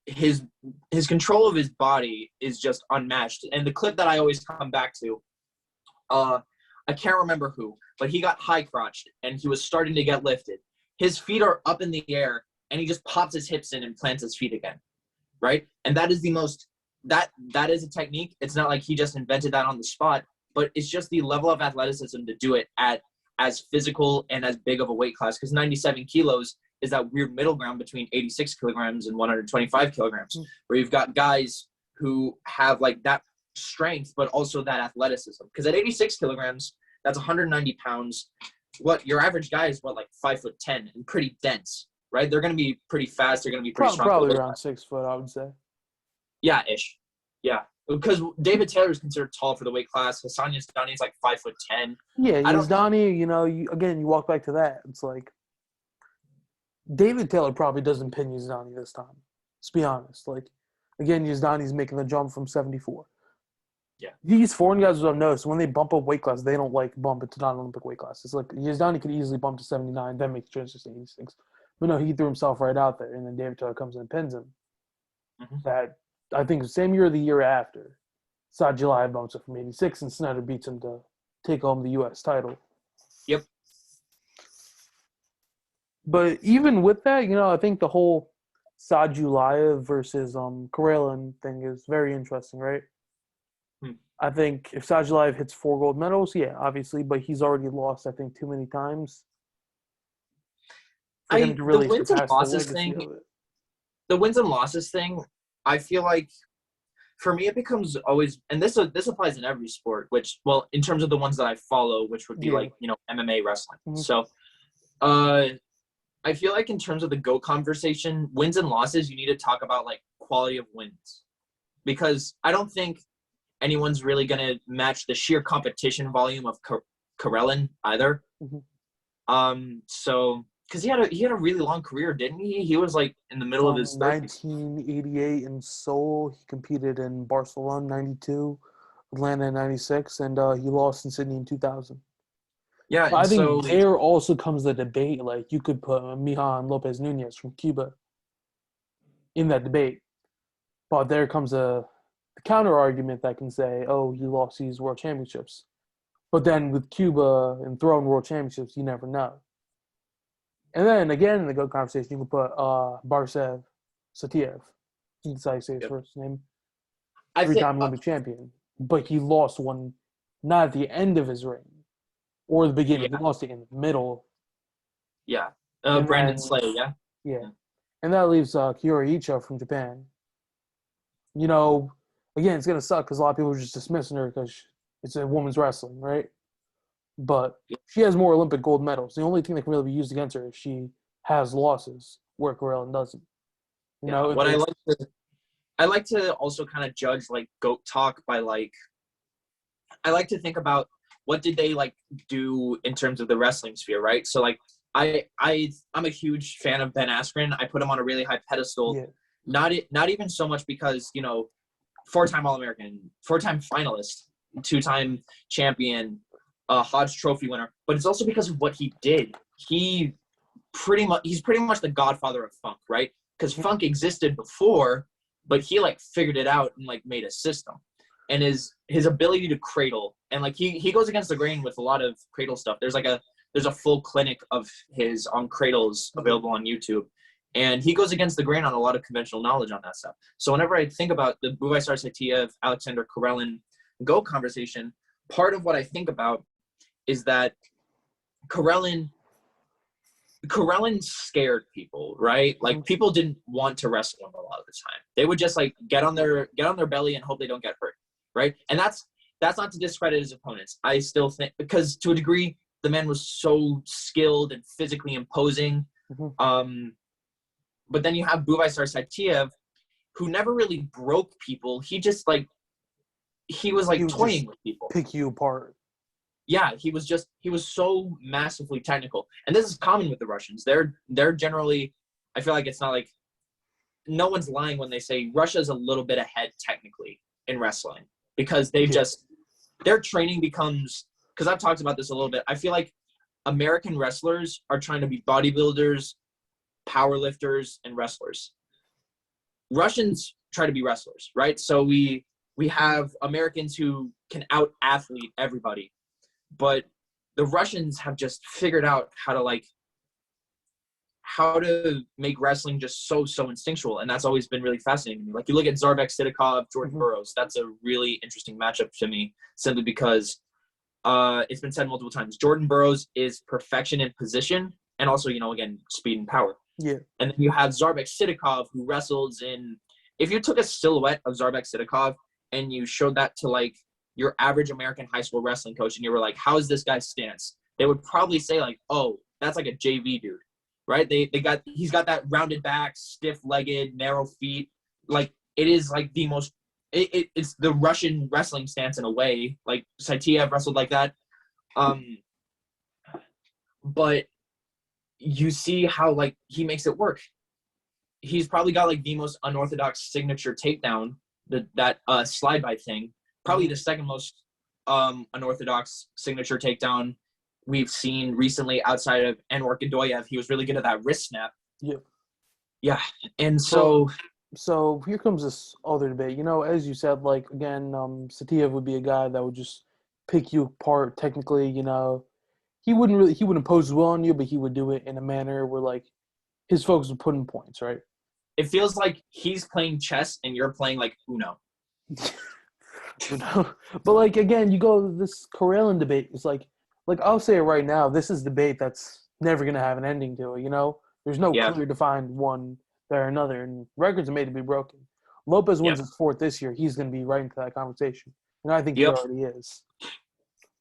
His control of his body is just unmatched. And the clip that I always come back to, I can't remember who, but he got high crotched and he was starting to get lifted. His feet are up in the air and he just pops his hips in and plants his feet again. Right? And that is the most that is a technique. It's not like he just invented that on the spot, but it's just the level of athleticism to do it at as physical and as big of a weight class, because 97 kilos is that weird middle ground between 86 kilograms and 125 kilograms, where you've got guys who have like that strength, but also that athleticism. Because at 86 kilograms, that's 190 pounds. What your average guy is, like 5'10" and pretty dense, right? They're going to be pretty fast. They're going to be pretty strong. Probably around 6 foot, I would say. Yeah, ish. Yeah. Because David Taylor is considered tall for the weight class. Hassan Yazdani is like 5'10". Yeah, Yazdani, you walk back to that. It's like David Taylor probably doesn't pin Yazdani this time. Let's be honest. Like, again, Yazdani's making the jump from 74. Yeah. These foreign guys don't notice when they bump up weight class, they don't like bump it to non-Olympic weight class. It's like Yazdani could easily bump to 79, then make the transition to 86. But no, he threw himself right out there, and then David Taylor comes in and pins him. That I think the same year or the year after, Sajalayev bumps it from 86, and Snyder beats him to take home the U.S. title. Yep. But even with that, I think the whole Sajalayev versus Karelin thing is very interesting, right? I think if Sajalayev hits 4 gold medals, yeah, obviously, but he's already lost, I think, too many times. For him to really the wins and losses thing, the wins and losses thing, I feel like for me it becomes always, and this applies in every sport, which, well, in terms of the ones that I follow, which would be like, MMA, wrestling. So I feel like in terms of the GOAT conversation, wins and losses, you need to talk about like quality of wins, because I don't think anyone's really going to match the sheer competition volume of Karelin either. So because he had a really long career, didn't he? He was like in the middle of his 1988 in Seoul. He competed in Barcelona 92. Atlanta in '96, and he lost in Sydney in 2000. Yeah, But and I so think there also comes the debate. Like you could put Mijan Lopez Nunez from Cuba in that debate, but there comes a counter argument that can say, "Oh, he lost these world championships." But then with Cuba and throwing world championships, you never know. And then again in the GOAT conversation, you can put Barsev Satiev. That's how you say his yep. first name. I think Three-time Olympic champion. But he lost one not at the end of his reign or the beginning. He yeah, lost it in the middle. yeah. And Brandon then, Slay, yeah. yeah. And that leaves Kiyoshi Icho from Japan. You know, again, it's going to suck because a lot of people are just dismissing her because it's a women's wrestling, right? But she has more Olympic gold medals. The only thing that can really be used against her is she has losses where Corellin doesn't. You Yeah. know, What I like to also kind of judge like GOAT talk by like I like to think about what did they like do in terms of the wrestling sphere, right? So like I'm a huge fan of Ben Askren. I put him on a really high pedestal. yeah, Not even so much because, you know, four-time All-American, four-time finalist, two-time champion, Hodge Trophy winner, but it's also because of what he did. He's pretty much the godfather of funk, right? Because funk existed before, but he like figured it out and like made a system. And his ability to cradle, and like he goes against the grain with a lot of cradle stuff. There's a full clinic of his on cradles available on YouTube. And he goes against the grain on a lot of conventional knowledge on that stuff. So whenever I think about the Buvaisar Saitiev, Alexander Karelin GOAT conversation, part of what I think about is that Karelin scared people, right? Like people didn't want to wrestle him a lot of the time. They would just like get on their belly and hope they don't get hurt, right? And that's not to discredit his opponents. I still think because to a degree the man was so skilled and physically imposing. Mm-hmm. But then you have Buvaisar Saitiev, who never really broke people. He just like he was toying with people. Pick you apart. Yeah, he was so massively technical. And this is common with the Russians. They're generally, I feel like it's not like no one's lying when they say Russia's a little bit ahead technically in wrestling because their training becomes, because I've talked about this a little bit. I feel like American wrestlers are trying to be bodybuilders, power lifters, and wrestlers. Russians try to be wrestlers, right? So we have Americans who can out athlete everybody, but the Russians have just figured out how to make wrestling just so instinctual, and that's always been really fascinating to me. Like you look at Zarbek Sidikov, Jordan Burroughs, that's a really interesting matchup to me, simply because it's been said multiple times. Jordan Burroughs is perfection in position, and also, you know, again, speed and power. Yeah. And then you have Zarbek Sidikov, who wrestles in. If you took a silhouette of Zarbek Sidikov and you showed that to like your average American high school wrestling coach, and you were like, "How is this guy's stance?" They would probably say like, "Oh, that's like a JV dude." Right? He's got that rounded back, stiff-legged, narrow feet. Like it is like the most. It's the Russian wrestling stance in a way. Like Saitiev wrestled like that. But you see how like he makes it work. He's probably got like the most unorthodox signature takedown, that slide by thing. Probably the second most unorthodox signature takedown we've seen recently outside of Anwar Gadoyev. He was really good at that wrist snap. Yeah. Yeah. And so here comes this other debate. You know, as you said, like again, Saitiev would be a guy that would just pick you apart technically. You know, he wouldn't impose his will on you, but he would do it in a manner where like his focus would put in points, right? it feels like he's playing chess and you're playing like Uno. You know, but like again, you go to this Karelin debate. It's like I'll say it right now. This is a debate that's never gonna have an ending to it. You know, there's no clear defined one or another, and records are made to be broken. Lopez wins his fourth this year. He's gonna be right into that conversation, and I think he already is.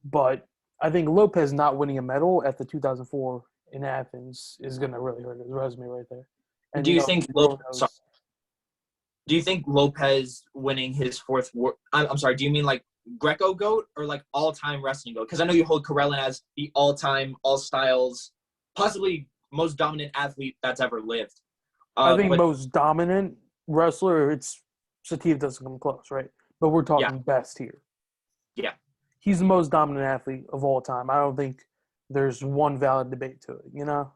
But I think Lopez not winning a medal at the 2004 in Athens is gonna really hurt his resume right there. And do you think Lopez winning his fourth? I'm sorry. Do you mean like Greco GOAT or like all-time wrestling GOAT? Because I know you hold Karelin as the all-time, all styles, possibly most dominant athlete that's ever lived. I think most dominant wrestler, Saitiev doesn't come close, right? But we're talking best here. Yeah. He's the most dominant athlete of all time. I don't think there's one valid debate to it, you know?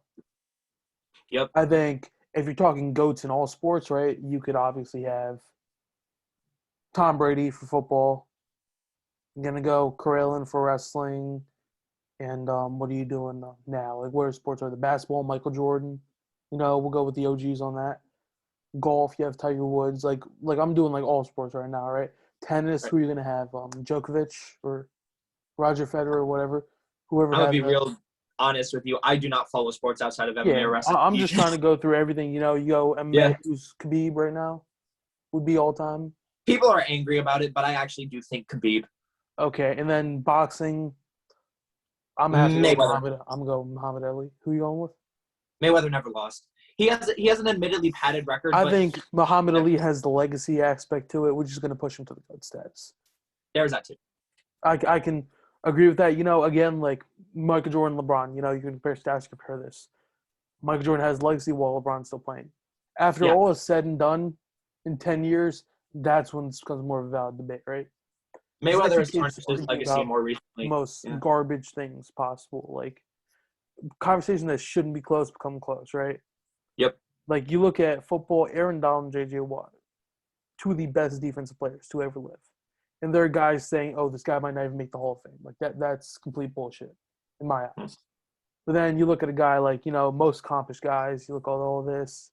Yep. I think if you're talking GOATs in all sports, right, you could obviously have Tom Brady for football. I'm going to go Carellin for wrestling. And what are you doing now? Like, what sports are the basketball? Michael Jordan. You know, we'll go with the OGs on that. Golf, you have Tiger Woods. Like I'm doing like all sports right now, right? Tennis, Right. who are you gonna have? Djokovic or Roger Federer or whatever. Whoever I'm gonna has be that. real honest with you. I do not follow sports outside of MMA Yeah, or wrestling. I'm just trying to go through everything. You know, you go MMA. Yeah. Who's Khabib right now? Would be all time. People are angry about it, but I actually do think Khabib. Okay, and then boxing. I'm gonna have to go with Mayweather. Muhammad. I'm gonna go with Muhammad Ali. Who you going with? Mayweather never lost. He has an admittedly padded record, I but think Muhammad Ali has the legacy aspect to it, which is going to push him to the GOAT status. there's that too. I can agree with that. You know, again, like Michael Jordan, LeBron, you know, you can compare stats, compare this. Michael Jordan has legacy while LeBron's still playing. After Yeah. all is said and done in 10 years, that's when it becomes more of a valid debate, right? Mayweather has Kids tarnished his arguing legacy about more the recently. most Yeah. garbage things possible. Like, conversation that shouldn't be close become close, right? Yep. Like, you look at football, Aaron Donald and J.J. Watt, two of the best defensive players to ever live. And there are guys saying, oh, this guy might not even make the Hall of Fame. Like, that's complete bullshit in my eyes. But then you look at a guy like, you know, most accomplished guys, you look at all this,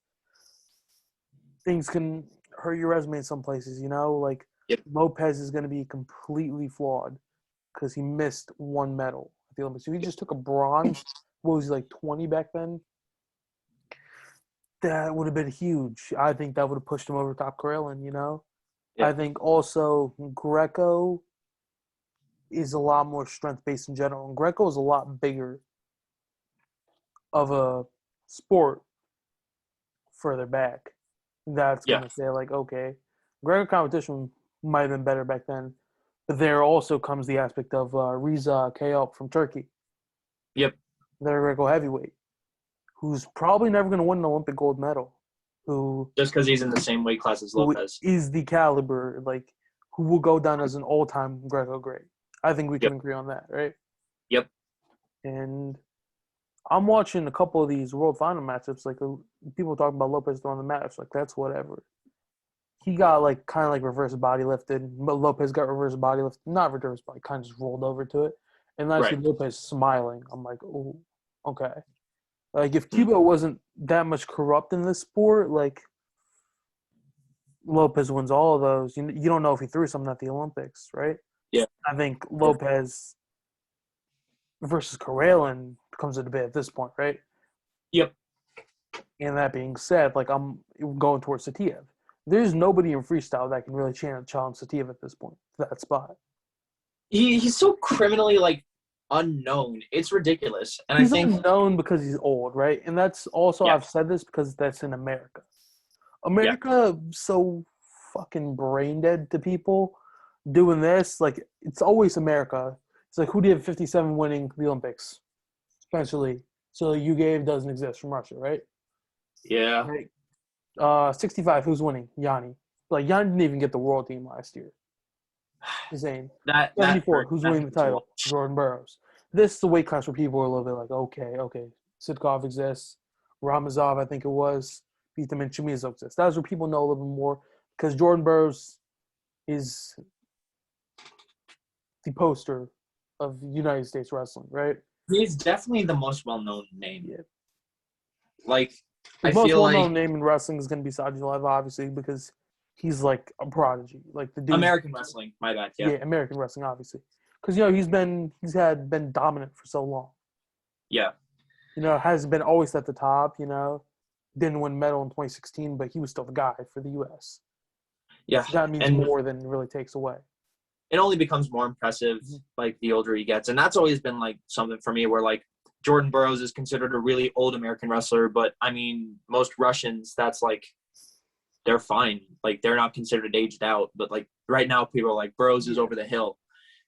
things can hurt your resume in some places, you know? Like, Yep. Lopez is going to be completely flawed because he missed one medal at the Olympics. If he just took a bronze, what was he, like 20 back then? That would have been huge. I think that would have pushed him over top Carellin, you know? Yeah. I think also Greco is a lot more strength-based in general. And Greco is a lot bigger of a sport further back. That's Yeah. going to say, like, okay, Greco competition might have been better back then. But there also comes the aspect of Riza Kayop from Turkey. Yep. They're Greco heavyweight, who's probably never going to win an Olympic gold medal. Just because he's in the same weight class as Who Lopez. is the caliber, like, who will go down as an all-time Greco great. I think we can agree on that, right? Yep. And I'm watching a couple of these world final matchups. Like, people talking about Lopez throwing the match. Like, that's whatever. He got, like, kind of like reverse body lifted. But Lopez got reverse body lifted. Not reverse body, kind of just rolled over to it. And then I see Lopez smiling. I'm like, oh, okay. Like, if Cuba wasn't that much corrupt in this sport, like, Lopez wins all of those. You don't know if he threw something at the Olympics, right? Yeah. I think Lopez versus Carellin becomes a debate at this point, right? Yep. And that being said, like, I'm going towards Satiev. There's nobody in freestyle that can really challenge Satiev at this point for that spot. He's so criminally, like, unknown. It's ridiculous. And he's I think unknown because he's old, right? And that's also, I've said this because that's in America. America so fucking brain dead to people doing this. Like, it's always America. It's like, who did 57 winning the Olympics? Especially. So Ugaev doesn't exist from Russia, right? Yeah. Right. 65, who's winning? Yanni. Like, Yanni didn't even get the world team last year. Insane. 74, who's winning the title? Jordan Burroughs. This is the weight class where people are a little bit like, okay. Sitkov exists. Ramazov, I think it was. Beat them in Chamizo exists. That's where people know a little bit more because Jordan Burroughs is the poster of United States wrestling, right? He's definitely the most well-known name. Yeah. Like, The I most feel well-known like name in wrestling is going to be Sajilev, obviously, because he's like a prodigy. Like, the dude. American wrestling, my bad. Yeah. American wrestling, obviously, because you know he's been dominant for so long. Yeah. You know, has been always at the top. You know, didn't win medal in 2016, but he was still the guy for the U.S. Yeah. That means more than it really takes away. It only becomes more impressive, like, the older he gets. And that's always been, like, something for me where, like, Jordan Burroughs is considered a really old American wrestler. But, I mean, most Russians, that's, like, they're fine. Like, they're not considered aged out. But, like, right now people are like, Burroughs is over the hill,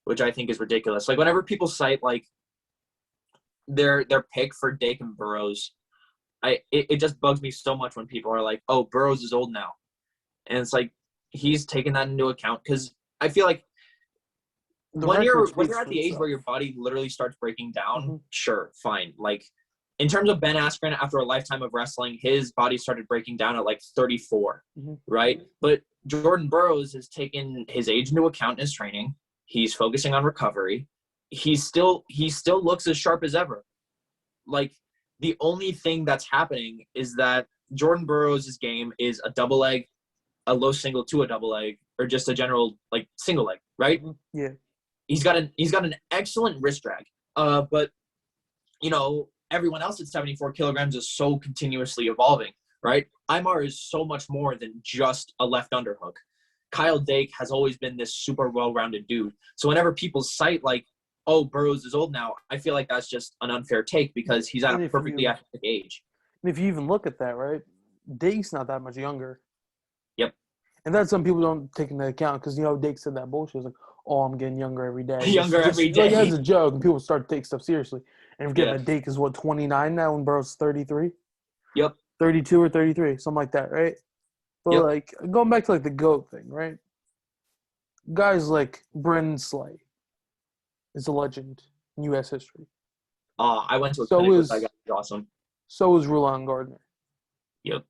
which I think is ridiculous. Like, whenever people cite, like, their pick for Dake and Burroughs, it just bugs me so much when people are like, oh, Burroughs is old now. And it's like, he's taken that into account because I feel like The when record you're speaks at for the age itself. where your body literally starts breaking down, Mhm. sure, fine. Like in terms of Ben Askren, after a lifetime of wrestling, his body started breaking down at like 34, Mhm. right? But Jordan Burroughs has taken his age into account in his training. He's focusing on recovery. He still looks as sharp as ever. Like the only thing that's happening is that Jordan Burroughs' game is a double leg, a low single to a double leg, or just a general like single leg, right? Mhm. Yeah. He's got an excellent wrist drag. But you know, everyone else at 74 kilograms is so continuously evolving, right? Imar is so much more than just a left underhook. Kyle Dake has always been this super well-rounded dude. So whenever people cite like, oh, Burroughs is old now, I feel like that's just an unfair take because he's at And a if perfectly you athletic age. and if you even look at that, right, Dake's not that much younger. Yep. And that's some people don't take into account because, you know, Dake said that bullshit. It's like, oh, I'm getting younger every day. Younger every Like, day. as a joke, and people start to take stuff seriously. And forget Yeah. that Dake is, 29 now when Burroughs is 33? Yep. 32 or 33, something like that, right? But, Yep. like, going back to, like, the GOAT thing, right? Guys like Brendan Slay is a legend in U.S. history. I went to a So clinic with that is guy. It was awesome. so is Roland Gardner. Yep.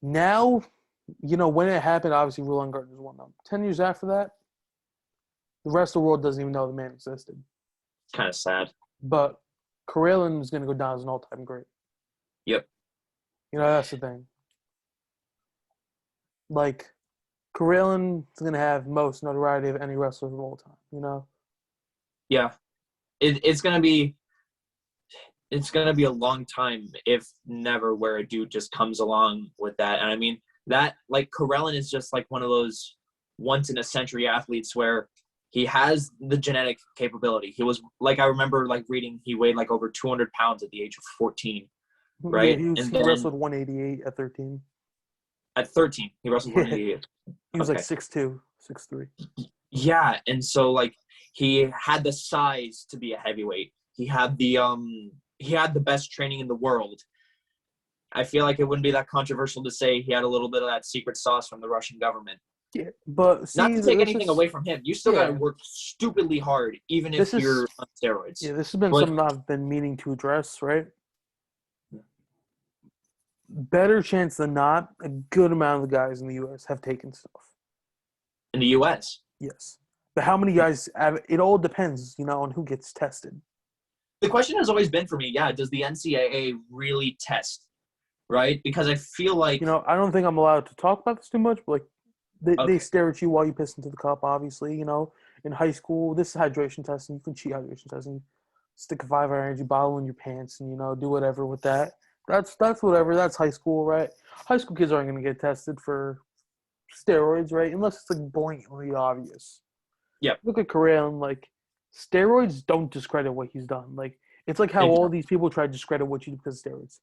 Now, you know, when it happened, obviously Roland Gardner's one of them. 10 years after that, the rest of the world doesn't even know the man existed. It's kind of sad. But Karelin is going to go down as an all-time great. Yep. You know, that's the thing. Like, Karelin is going to have most notoriety of any wrestler of all time, you know? Yeah. It's gonna be a long time, if never, where a dude just comes along with that. And I mean that, like, Karelin is just like one of those once in a century athletes where he has the genetic capability. He was like, I remember like reading he weighed like over 200 pounds at the age of 14, Yeah, right? And he then wrestled 188 at 13. at 13 he wrestled Yeah. 188. He was Okay. like 6'2", 6'3". Yeah, and so like he had the size to be a heavyweight. He had the best training in the world. I feel like it wouldn't be that controversial to say he had a little bit of that secret sauce from the Russian government. Yeah, but see, Not to take this anything is away from him. You still got to yeah, work stupidly hard, even if this is you're on steroids. yeah, this has been But something I've been meaning to address, right? Better chance than not, a good amount of the guys in the U.S. have taken stuff. in the U.S., Yes, but how many guys have? It all depends, you know, on who gets tested. the question has always been for me, yeah, does the NCAA really test, right? Because I feel like, You know, I don't think I'm allowed to talk about this too much, but like they okay, stare at you while you piss into the cup. Obviously, you know, in high school, this is hydration testing. You can cheat hydration testing. Stick a 5-hour energy bottle in your pants, and you know, do whatever with that. That's whatever. That's high school, right? High school kids aren't going to get tested for steroids, right? Unless it's like blatantly obvious. yeah, Look at Correa, like steroids don't discredit what he's done. Like it's like how all these people try to discredit what you do because of steroids.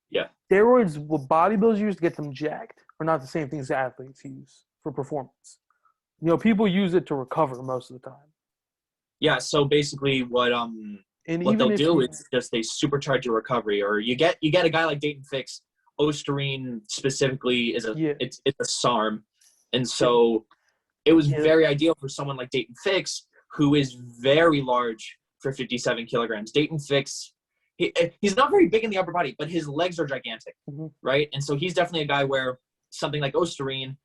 yeah. Steroids, what bodybuilders use to get them jacked, are not the same things that athletes use for performance. You know, people use it to recover most of the time. Yeah, so basically what And what even they'll if do you, is just they supercharge your recovery, or you get a guy like Dayton Fix. Osterine specifically is yeah, it's a SARM, and so it was yeah, very ideal for someone like Dayton Fix, who is very large for 57 kilograms. Dayton Fix, he's not very big in the upper body, but his legs are gigantic, mm-hmm. right? And so he's definitely a guy where something like Osterine,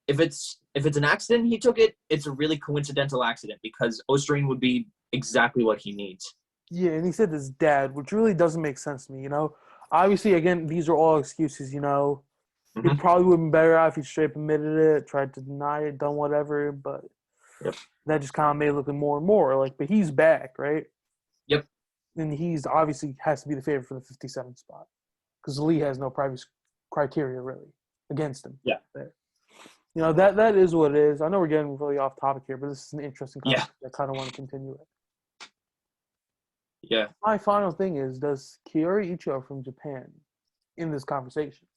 if it's an accident he took it, it's a really coincidental accident because Osterine would be exactly what he needs. Yeah, and he said his dad, which really doesn't make sense to me, you know. Obviously, again, these are all excuses, you know. Mm-hmm. It probably would have been better if he straight up admitted it, tried to deny it, done whatever, but Yep. that just kind of made it look more and more. Like, but he's back, right? Yep. And he's obviously has to be the favorite for the 57 spot because Lee has no previous criteria really against him. Yeah. There. You know, that is what it is. I know we're getting really off topic here, but this is an interesting conversation. I kind of want to continue it. Yeah. My final thing is, does Kiori Icho from Japan in this conversation?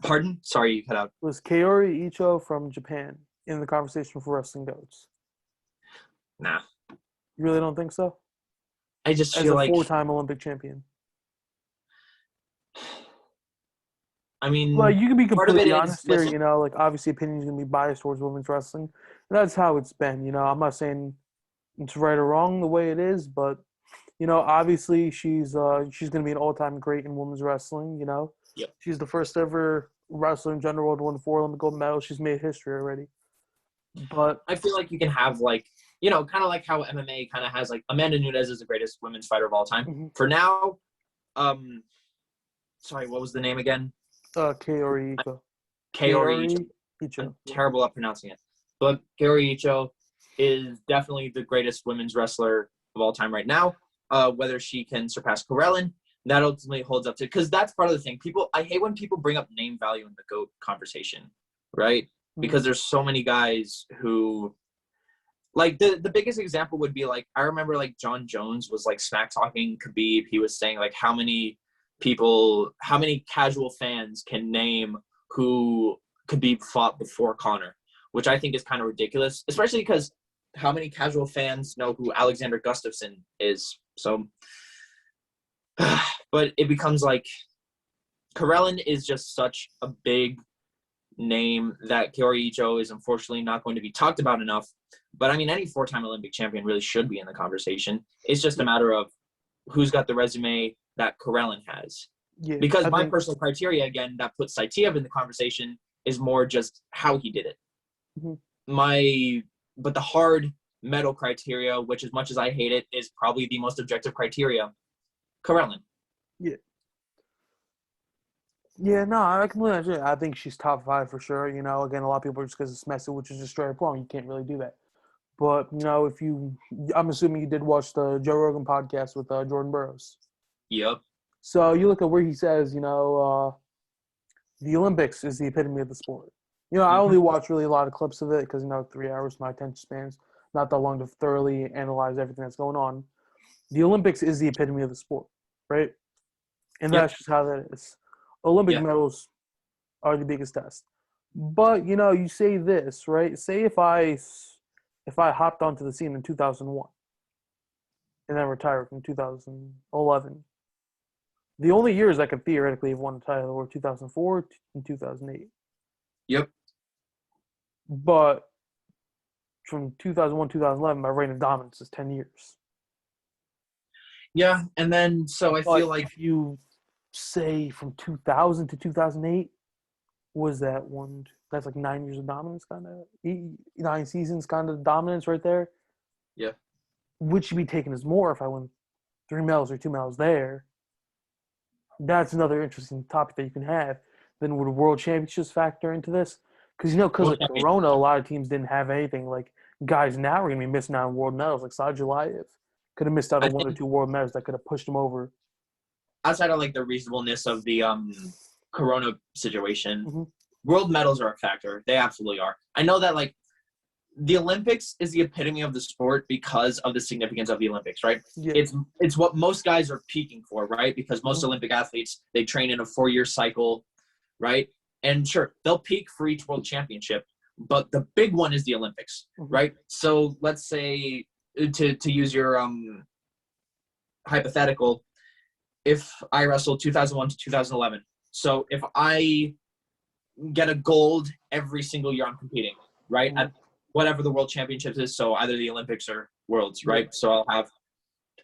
Pardon? Sorry, you cut out. Was Kaori Icho from Japan in the conversation for Wrestling Goats? Nah. You really don't think so? I just As feel a like 4-time Olympic champion. I mean, Well, you can be part of it completely is, honest here. listen, Like obviously, opinions gonna be biased towards women's wrestling. And that's how it's been. I'm not saying it's right or wrong the way it is, but obviously she's gonna be an all-time great in women's wrestling. yep. She's the first ever wrestler in general to win 4 Olympic gold medals. She's made history already. But I feel like you can have kind of like how MMA kind of has Amanda Nunes is the greatest women's fighter of all time. mm-hmm. For now, sorry, what was the name again? Kaori Iko. Kaori Icho. I'm terrible at pronouncing it. But Kaori Icho is definitely the greatest women's wrestler of all time right now. Whether she can surpass Karelin, that ultimately holds up to, because that's part of the thing. I hate when people bring up name value in the GOAT conversation, right? Because there's so many guys who, the biggest example would be I remember John Jones was smack talking Khabib. He was saying how many casual fans can name who Khabib fought before Conor, which I think is kind of ridiculous, especially because how many casual fans know who Alexander Gustafsson is? So, but it becomes Karelin is just such a big name that Kaori Icho is unfortunately not going to be talked about enough. But I mean, any 4-time Olympic champion really should be in the conversation. It's just a matter of who's got the resume that Karelin has. Yeah, because my personal criteria, again, that puts Saitiev in the conversation is more just how he did it. Mm-hmm. But the hard medal criteria, which as much as I hate it, is probably the most objective criteria, Karelin. Yeah. Yeah, no, I completely understand. I think she's top 5 for sure. Again, a lot of people are just because it's messy, which is just straight up wrong. You can't really do that. But, I'm assuming you did watch the Joe Rogan podcast with Jordan Burroughs. Yep. So you look at where he says, the Olympics is the epitome of the sport. I only watch really a lot of clips of it because, 3 hours, my attention span's not that long to thoroughly analyze everything that's going on. The Olympics is the epitome of the sport, right? And that's just how that is. Olympic medals are the biggest test. But, you say this, right? Say if I hopped onto the scene in 2001 and then retired from 2011, the only years I could theoretically have won a title were 2004 and 2008. Yep. But from 2001, 2011, my reign of dominance is 10 years. Yeah, and then so I feel like if you say from 2000 to 2008, was that one? That's 9 years of dominance, kind of 9 seasons, kind of dominance right there. Yeah. Which should be taken as more if I win 3 medals or 2 medals there. That's another interesting topic that you can have. Then would world championships factor into this? Because Corona, a lot of teams didn't have anything. Guys now are gonna be missing out on world medals. Sajulayev could have missed out on 1 or 2 world medals that could have pushed him over. Outside of the reasonableness of the Corona situation, world medals are a factor. They absolutely are. I know that the Olympics is the epitome of the sport because of the significance of the Olympics, right? Yeah. It's what most guys are peaking for, right? Because most Olympic athletes, they train in a 4-year cycle, right? And sure, they'll peak for each world championship, but the big one is the Olympics, right? So let's say, to use your hypothetical, if I wrestled 2001 to 2011, so if I get a gold every single year I'm competing, right? At whatever the world championships is, so either the Olympics or worlds, right? So I'll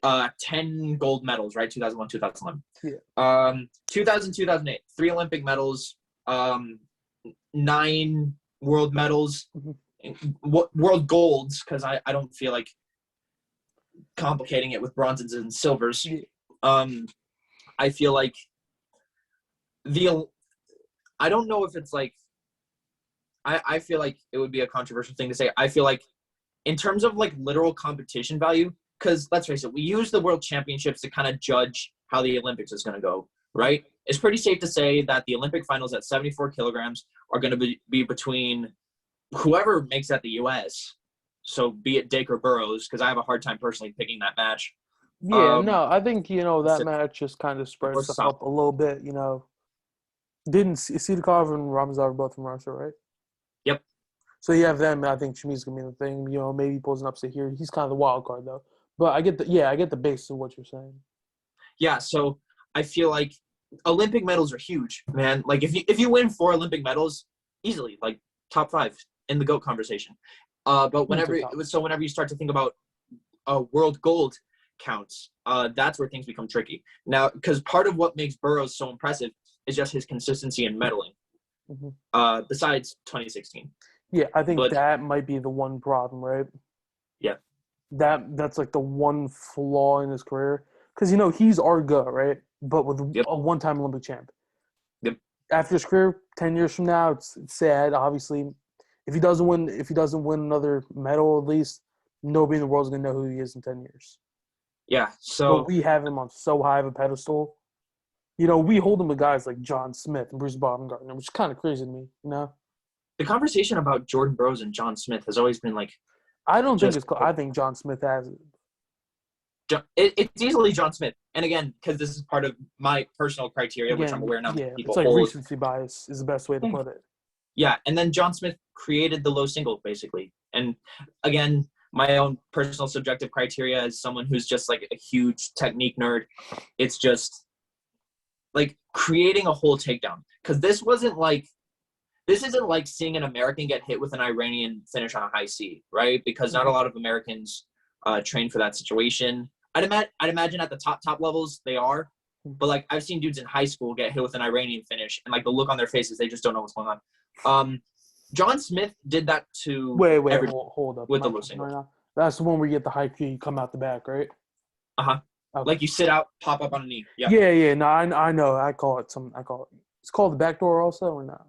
have 10 gold medals, right? 2001, 2011. Yeah. 2000, 2008, 3 Olympic medals, 9 world medals, world golds, because I don't feel like complicating it with bronzes and silvers. Yeah. I feel like I don't know if it's I feel like it would be a controversial thing to say. I feel like in terms of literal competition value, because let's face it, we use the world championships to kind of judge how the Olympics is going to go, right? It's pretty safe to say that the Olympic finals at 74 kilograms are going to be between whoever makes at the U.S. So be it Dake or Burroughs, because I have a hard time personally picking that match. Yeah, no, I think, that match just kind of spreads stuff up a little bit, Didn't Sidakov and Ramazov are both from Russia, right? Yep. So you have them. I think Shami's gonna be the thing. Maybe he pulls an upset here. He's kind of the wild card though. But I get the basis of what you're saying. Yeah. So I feel like Olympic medals are huge, man. Like if you win 4 Olympic medals, easily, like top 5 in the GOAT conversation. But whenever you start to think about world gold counts, that's where things become tricky. Now, because part of what makes Burroughs so impressive is just his consistency in medaling. Besides 2016. Yeah, I think that might be the one problem, right? Yeah. That's like the one flaw in his career. Because, he's our GOAT, right? But with a one-time Olympic champ. Yep. After his career, 10 years from now, it's sad, obviously. If he doesn't win another medal, at least, nobody in the world's going to know who he is in 10 years. Yeah, so... But we have him on so high of a pedestal. We hold him with guys like John Smith and Bruce Baumgartner, which is kind of crazy to me, The conversation about Jordan Burroughs and John Smith has always been like... I don't think it's – I think John Smith has it. It's easily John Smith. And again, because this is part of my personal criteria, which I'm aware now. Yeah, it's like recency bias is the best way to put it. Yeah, and then John Smith created the low single, basically. And again, my own personal subjective criteria as someone who's just like a huge technique nerd, it's just like creating a whole takedown. Because this isn't like seeing an American get hit with an Iranian finish on a high C, right? Because not a lot of Americans train for that situation. I'd imagine at the top levels they are, but like I've seen dudes in high school get hit with an Iranian finish, and like the look on their faces, they just don't know what's going on. John Smith did that to hold up with the low single. Right, that's the one where you get the high Q, you come out the back, right? Okay. Like you sit out, pop up on a knee. Yeah. Yeah. No, I know. I call it. It's called the back door also, or not?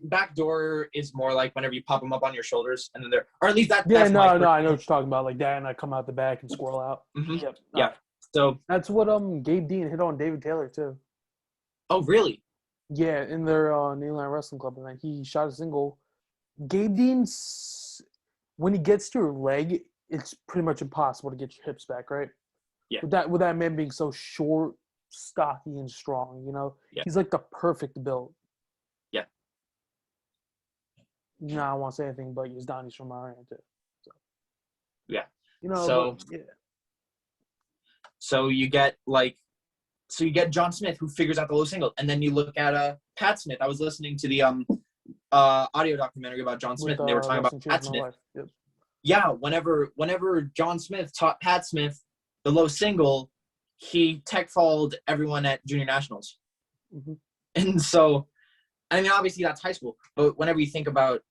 Back door is more like whenever you pop them up on your shoulders, and then they're, or at least that. Yeah, no, I know what you're talking about, like that, and I come out the back and squirrel out. Mm-hmm. Yep. Yeah. So that's what Gabe Dean hit on David Taylor too. Oh, really? Yeah, in their Neyland Wrestling Club event, he shot a single. Gabe Dean's, when he gets to your leg, it's pretty much impossible to get your hips back, right? Yeah. With that man being so short, stocky, and strong, Yeah. He's like the perfect build. Yeah. I don't want to say anything, but he's Donnie's from Iran too. So. Yeah. Yeah. So you get John Smith, who figures out the low single, and then you look at Pat Smith. I was listening to the audio documentary about John Smith, and they were talking about Pat Smith. Yep. Yeah, whenever John Smith taught Pat Smith the low single, he tech followed everyone at junior nationals. Mm-hmm. And so, I mean, obviously that's high school, but whenever you think about,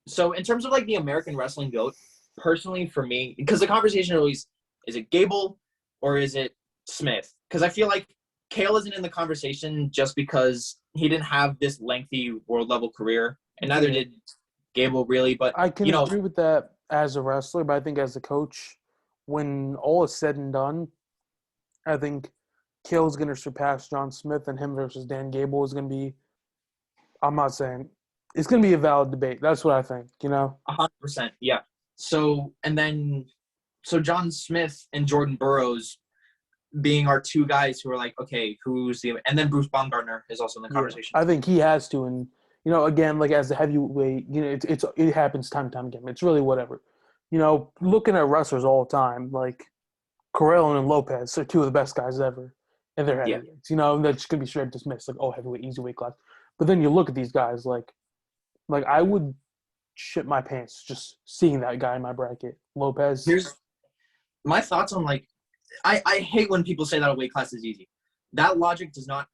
so in terms of like the American wrestling GOAT, personally for me, because the conversation always, is it Gable or is it Smith? Because I feel like Kale isn't in the conversation just because he didn't have this lengthy world level career, and neither did Gable really. But I can agree with that as a wrestler, but I think as a coach, when all is said and done, I think Kale's going to surpass John Smith, and him versus Dan Gable is going to be, I'm not saying, it's going to be a valid debate. That's what I think, 100%, yeah. So John Smith and Jordan Burroughs being our two guys who are like, okay, and then Bruce Baumgartner is also in the conversation. I think he has to, and again, like as a heavyweight, it happens time and time again. It's really whatever. Looking at wrestlers all the time, like Carrillo and Lopez are two of the best guys ever, and they're heavyweights. That's just gonna be straight dismissed, like, oh, heavyweight, easy weight class. But then you look at these guys, like I would shit my pants just seeing that guy in my bracket, Lopez. Here's my thoughts on I hate when people say that a weight class is easy. That logic does not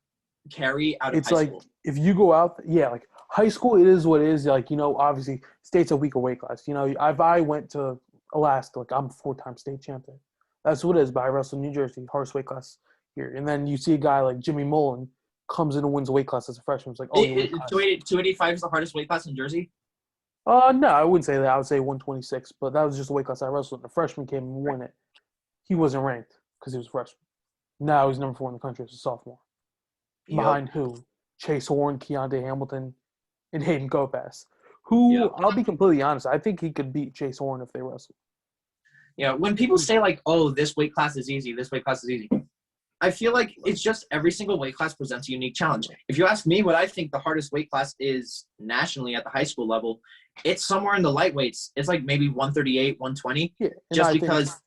carry out of high school. If you go out, like high school, it is what it is. Like, obviously state's a weaker weight class. If I went to Alaska, like I'm a 4-time state champion. That's what it is. But I wrestled New Jersey, hardest weight class here. And then you see a guy like Jimmy Mullen comes in and wins a weight class as a freshman. It's like, 285 is the hardest weight class in Jersey? No, I wouldn't say that. I would say 126. But that was just the weight class I wrestled. The freshman came and won it. He wasn't ranked because he was a freshman. Now he's number 4 in the country as a sophomore. Yep. Behind who? Chase Horn, Keontae Hamilton, and Hayden Kopass. Who, I'll be completely honest, I think he could beat Chase Horn if they wrestle. Yeah, when people say like, oh, this weight class is easy, I feel like it's just every single weight class presents a unique challenge. If you ask me what I think the hardest weight class is nationally at the high school level, it's somewhere in the lightweights. It's like maybe 138, 120, just because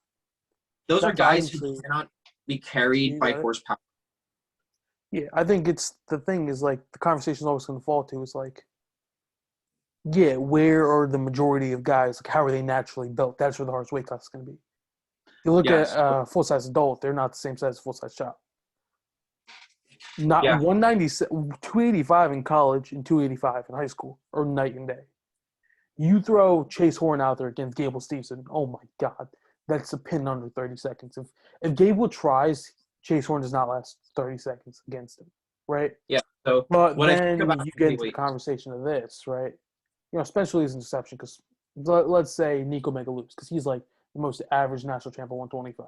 those are guys who cannot be carried by horsepower. Yeah, I think it's the thing is like the conversation is always going to fall to is like, yeah, where are the majority of guys? Like, how are they naturally built? That's where the hardest weight class is going to be. If you look Yes. at full size adult, they're not the same size as full size child. Not Yeah. 190, 285 in college and 285 in high school or night and day. You throw Chase Horn out there against Gable Stevenson. Oh my God, that's a pin under 30 seconds. If Gable tries, Chase Horn does not last 30 seconds against him, right? Yeah. So But what I think then about you get into the heavyweight, conversation of this, right? Spencer Lee's an exception because let's say Nico Megaloops because he's like the most average national champ at 125.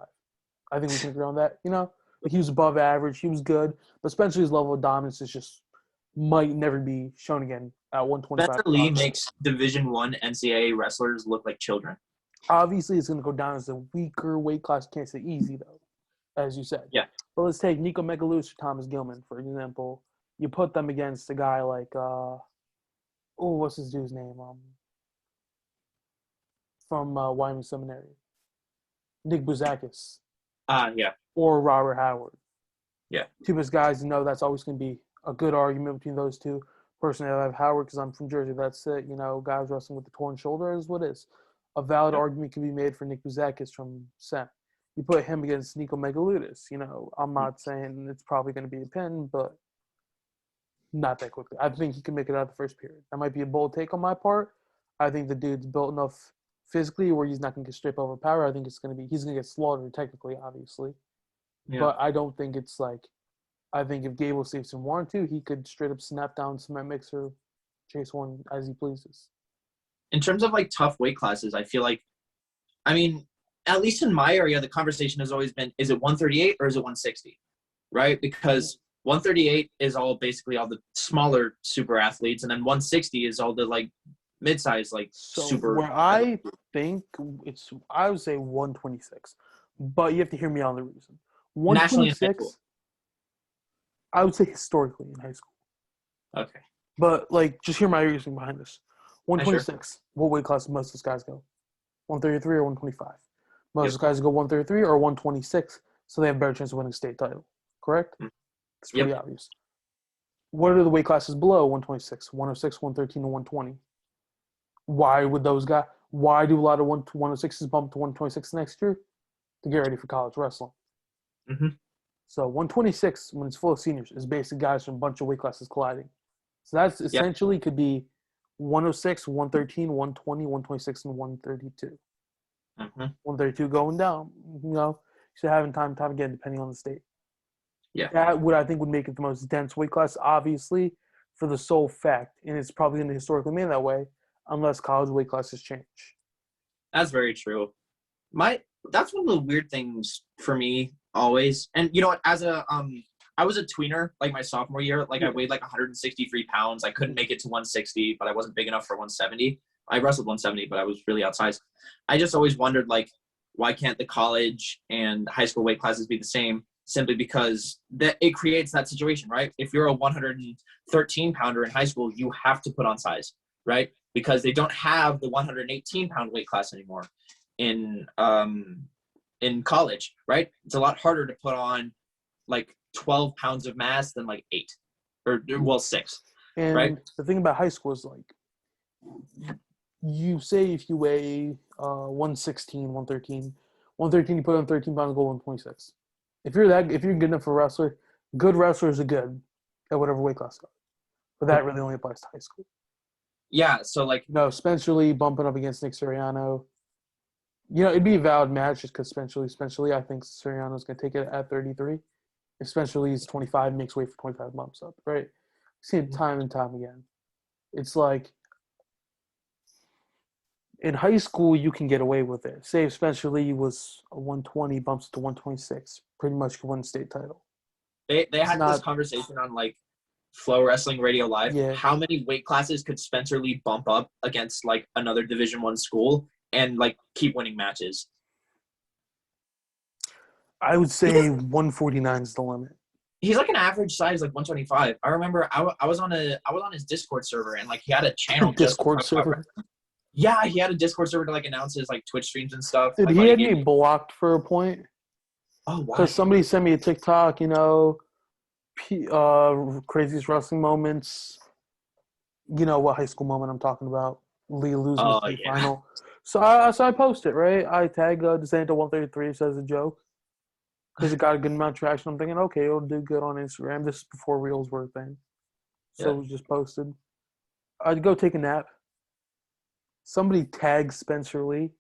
I think we can agree on that. Like he was above average, he was good, but Spencer Lee's level of dominance is just might never be shown again at 125. Spencer Lee makes Division I NCAA wrestlers look like children. Obviously, it's going to go down as a weaker weight class. Can't say easy though, as you said. Yeah. But let's take Nico Megaloops or Thomas Gilman for example. You put them against a guy like what's his dude's name? From Wyoming Seminary, Nick Buzakis. Yeah. Or Robert Howard. Yeah. Two best guys, that's always going to be a good argument between those two. Personally, I have Howard because I'm from Jersey. That's it. Guys wrestling with the torn shoulder is what it is. A valid argument can be made for Nick Buzakis from Sem. You put him against Nico Megaludis. I'm not saying it's probably going to be a pin, but not that quickly. I think he can make it out of the first period. That might be a bold take on my part. I think the dude's built enough physically where he's not going to get straight overpowered. I think he's going to get slaughtered technically, obviously. Yeah. But I don't think it's like – I think if Gable Stevenson wanted to, he could straight up snap down Cement Mixer, Chase Horn as he pleases. In terms of, like, tough weight classes, I feel like – I mean, at least in my area, the conversation has always been, is it 138 or is it 160, right? Because 138 is basically all the smaller super athletes, and then 160 is all the, like, mid-size, like, super – where I think I would say 126. But you have to hear me on the reason. 126, I would say historically in high school. Okay. But, like, just hear my reasoning behind this. 126, what weight class most of those guys go? 133 or 125? Most of those guys go 133 or 126, so they have a better chance of winning a state title. Correct? It's pretty obvious. What are the weight classes below 126? 106, 113, and 120. Why would those guys – why do a lot of 106s bump to 126 next year? To get ready for college wrestling. Mm-hmm. So 126, when it's full of seniors, is basically guys from a bunch of weight classes colliding. So that's essentially could be 106, 113, 120, 126, and 132. Mm-hmm. 132 going down. Should have time again, depending on the state. Yeah. That I think would make it the most dense weight class, obviously, for the sole fact, and it's probably going to historically be that way, unless college weight classes change. That's very true. That's one of the weird things for me always. And you know what, I was a tweener like my sophomore year. Like I weighed like 163 pounds. I couldn't make it to 160, but I wasn't big enough for 170. I wrestled 170, but I was really outsized. I just always wondered, like, why can't the college and high school weight classes be the same? Simply because it creates that situation, right? If you're a 113 pounder in high school, you have to put on size, right? Because they don't have the 118 pound weight class anymore in college, right? It's a lot harder to put on like 12 pounds of mass than like 8 or 6. And right? The thing about high school is like you say if you weigh 116, 113, you put on 13 pounds, go 126. If you're good enough for a wrestler, good wrestlers are good at whatever weight class are. But that really only applies to high school. Yeah, so like Spencer Lee bumping up against Nick Suriano. It'd be a valid match just because Spencer Lee, I think Suriano's going to take it at 33. If Spencer Lee's 25, makes weight for 25 bumps up, right? See it time and time again. It's like in high school, you can get away with it. Say if Spencer Lee was a 120, bumps to 126, pretty much could win a state title. They had this conversation on like Flow Wrestling Radio Live. Yeah. How many weight classes could Spencer Lee bump up against like another Division I school and like keep winning matches? I would say 149 is the limit. He's like an average size, like 125. I remember I was on his Discord server and like he had a channel. Discord server. Yeah, he had a Discord server to like announce his like Twitch streams and stuff. Dude, like, he had me blocked for a point. Oh, wow. Because somebody sent me a TikTok, Craziest wrestling moments. You know what high school moment I'm talking about? Lee losing the Oh state yeah. final. So I post it, right? I tag DeSanto 133 says a joke because it got a good amount of traction. I'm thinking, okay, it'll do good on Instagram. This is before Reels were a thing. So Yeah. it was just posted. I'd go take a nap. Somebody tags Spencer Lee.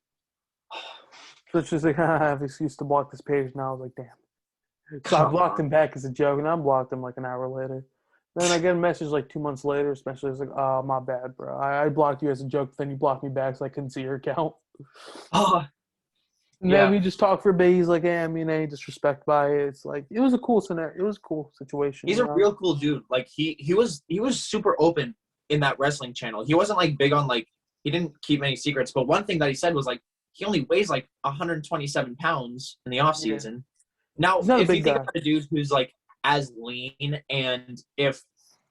So it's just like, I have an excuse to block this page. Now I was like, damn. So I Come blocked on. him back as a joke, and I blocked him like an hour later. Then I get a message like 2 months later. Spencer's like, oh, my bad, bro. I blocked you as a joke, then you blocked me back so I couldn't see your account. Oh And then yeah. we just talked for a bit. He's like, yeah, I mean, any disrespect by it. It's like, it was a cool scenario. It was a cool situation, He's you a know? real cool dude. Like he was super open in that wrestling channel. He wasn't like big on like he didn't keep any secrets. But one thing that he said was like he only weighs like 127 pounds in the off Yeah. season. Now, He's not a if you big think guy. about a dude who's like as lean and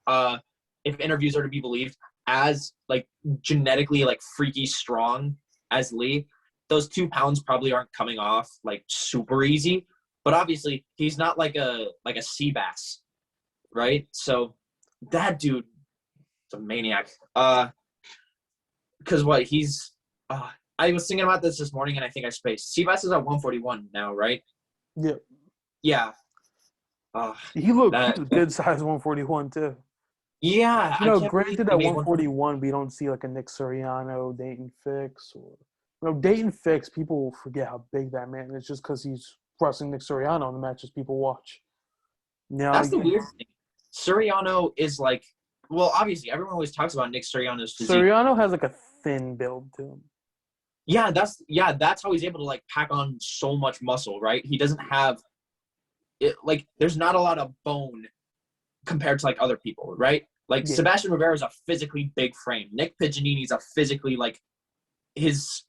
uh if interviews are to be believed, as like genetically like freaky strong as Lee, those 2 pounds probably aren't coming off like super easy. But obviously he's not like a sea bass, right? So that dude is a maniac. Because what he's I was thinking about this morning and I think I spaced. Seabass is at 141 now, right? Yeah. Yeah. Uh, He was that a good size 141, too. yeah, You I know, can't believe granted he at made 140. 141, we don't see like a Nick Suriano, Dayton Fix, or Dayton Fix. People forget how big that man is just because he's wrestling Nick Suriano in the matches people watch. Now, That's the weird thing. Suriano is like, well, obviously everyone always talks about Nick Suriano's physique. Suriano has like a thin build to him. That's how he's able to like pack on so much muscle, right? He doesn't have it like there's not a lot of bone compared to like other people, right? Like Yeah, Sebastian Rivera is a physically big frame. Nick Piccinini's a physically like his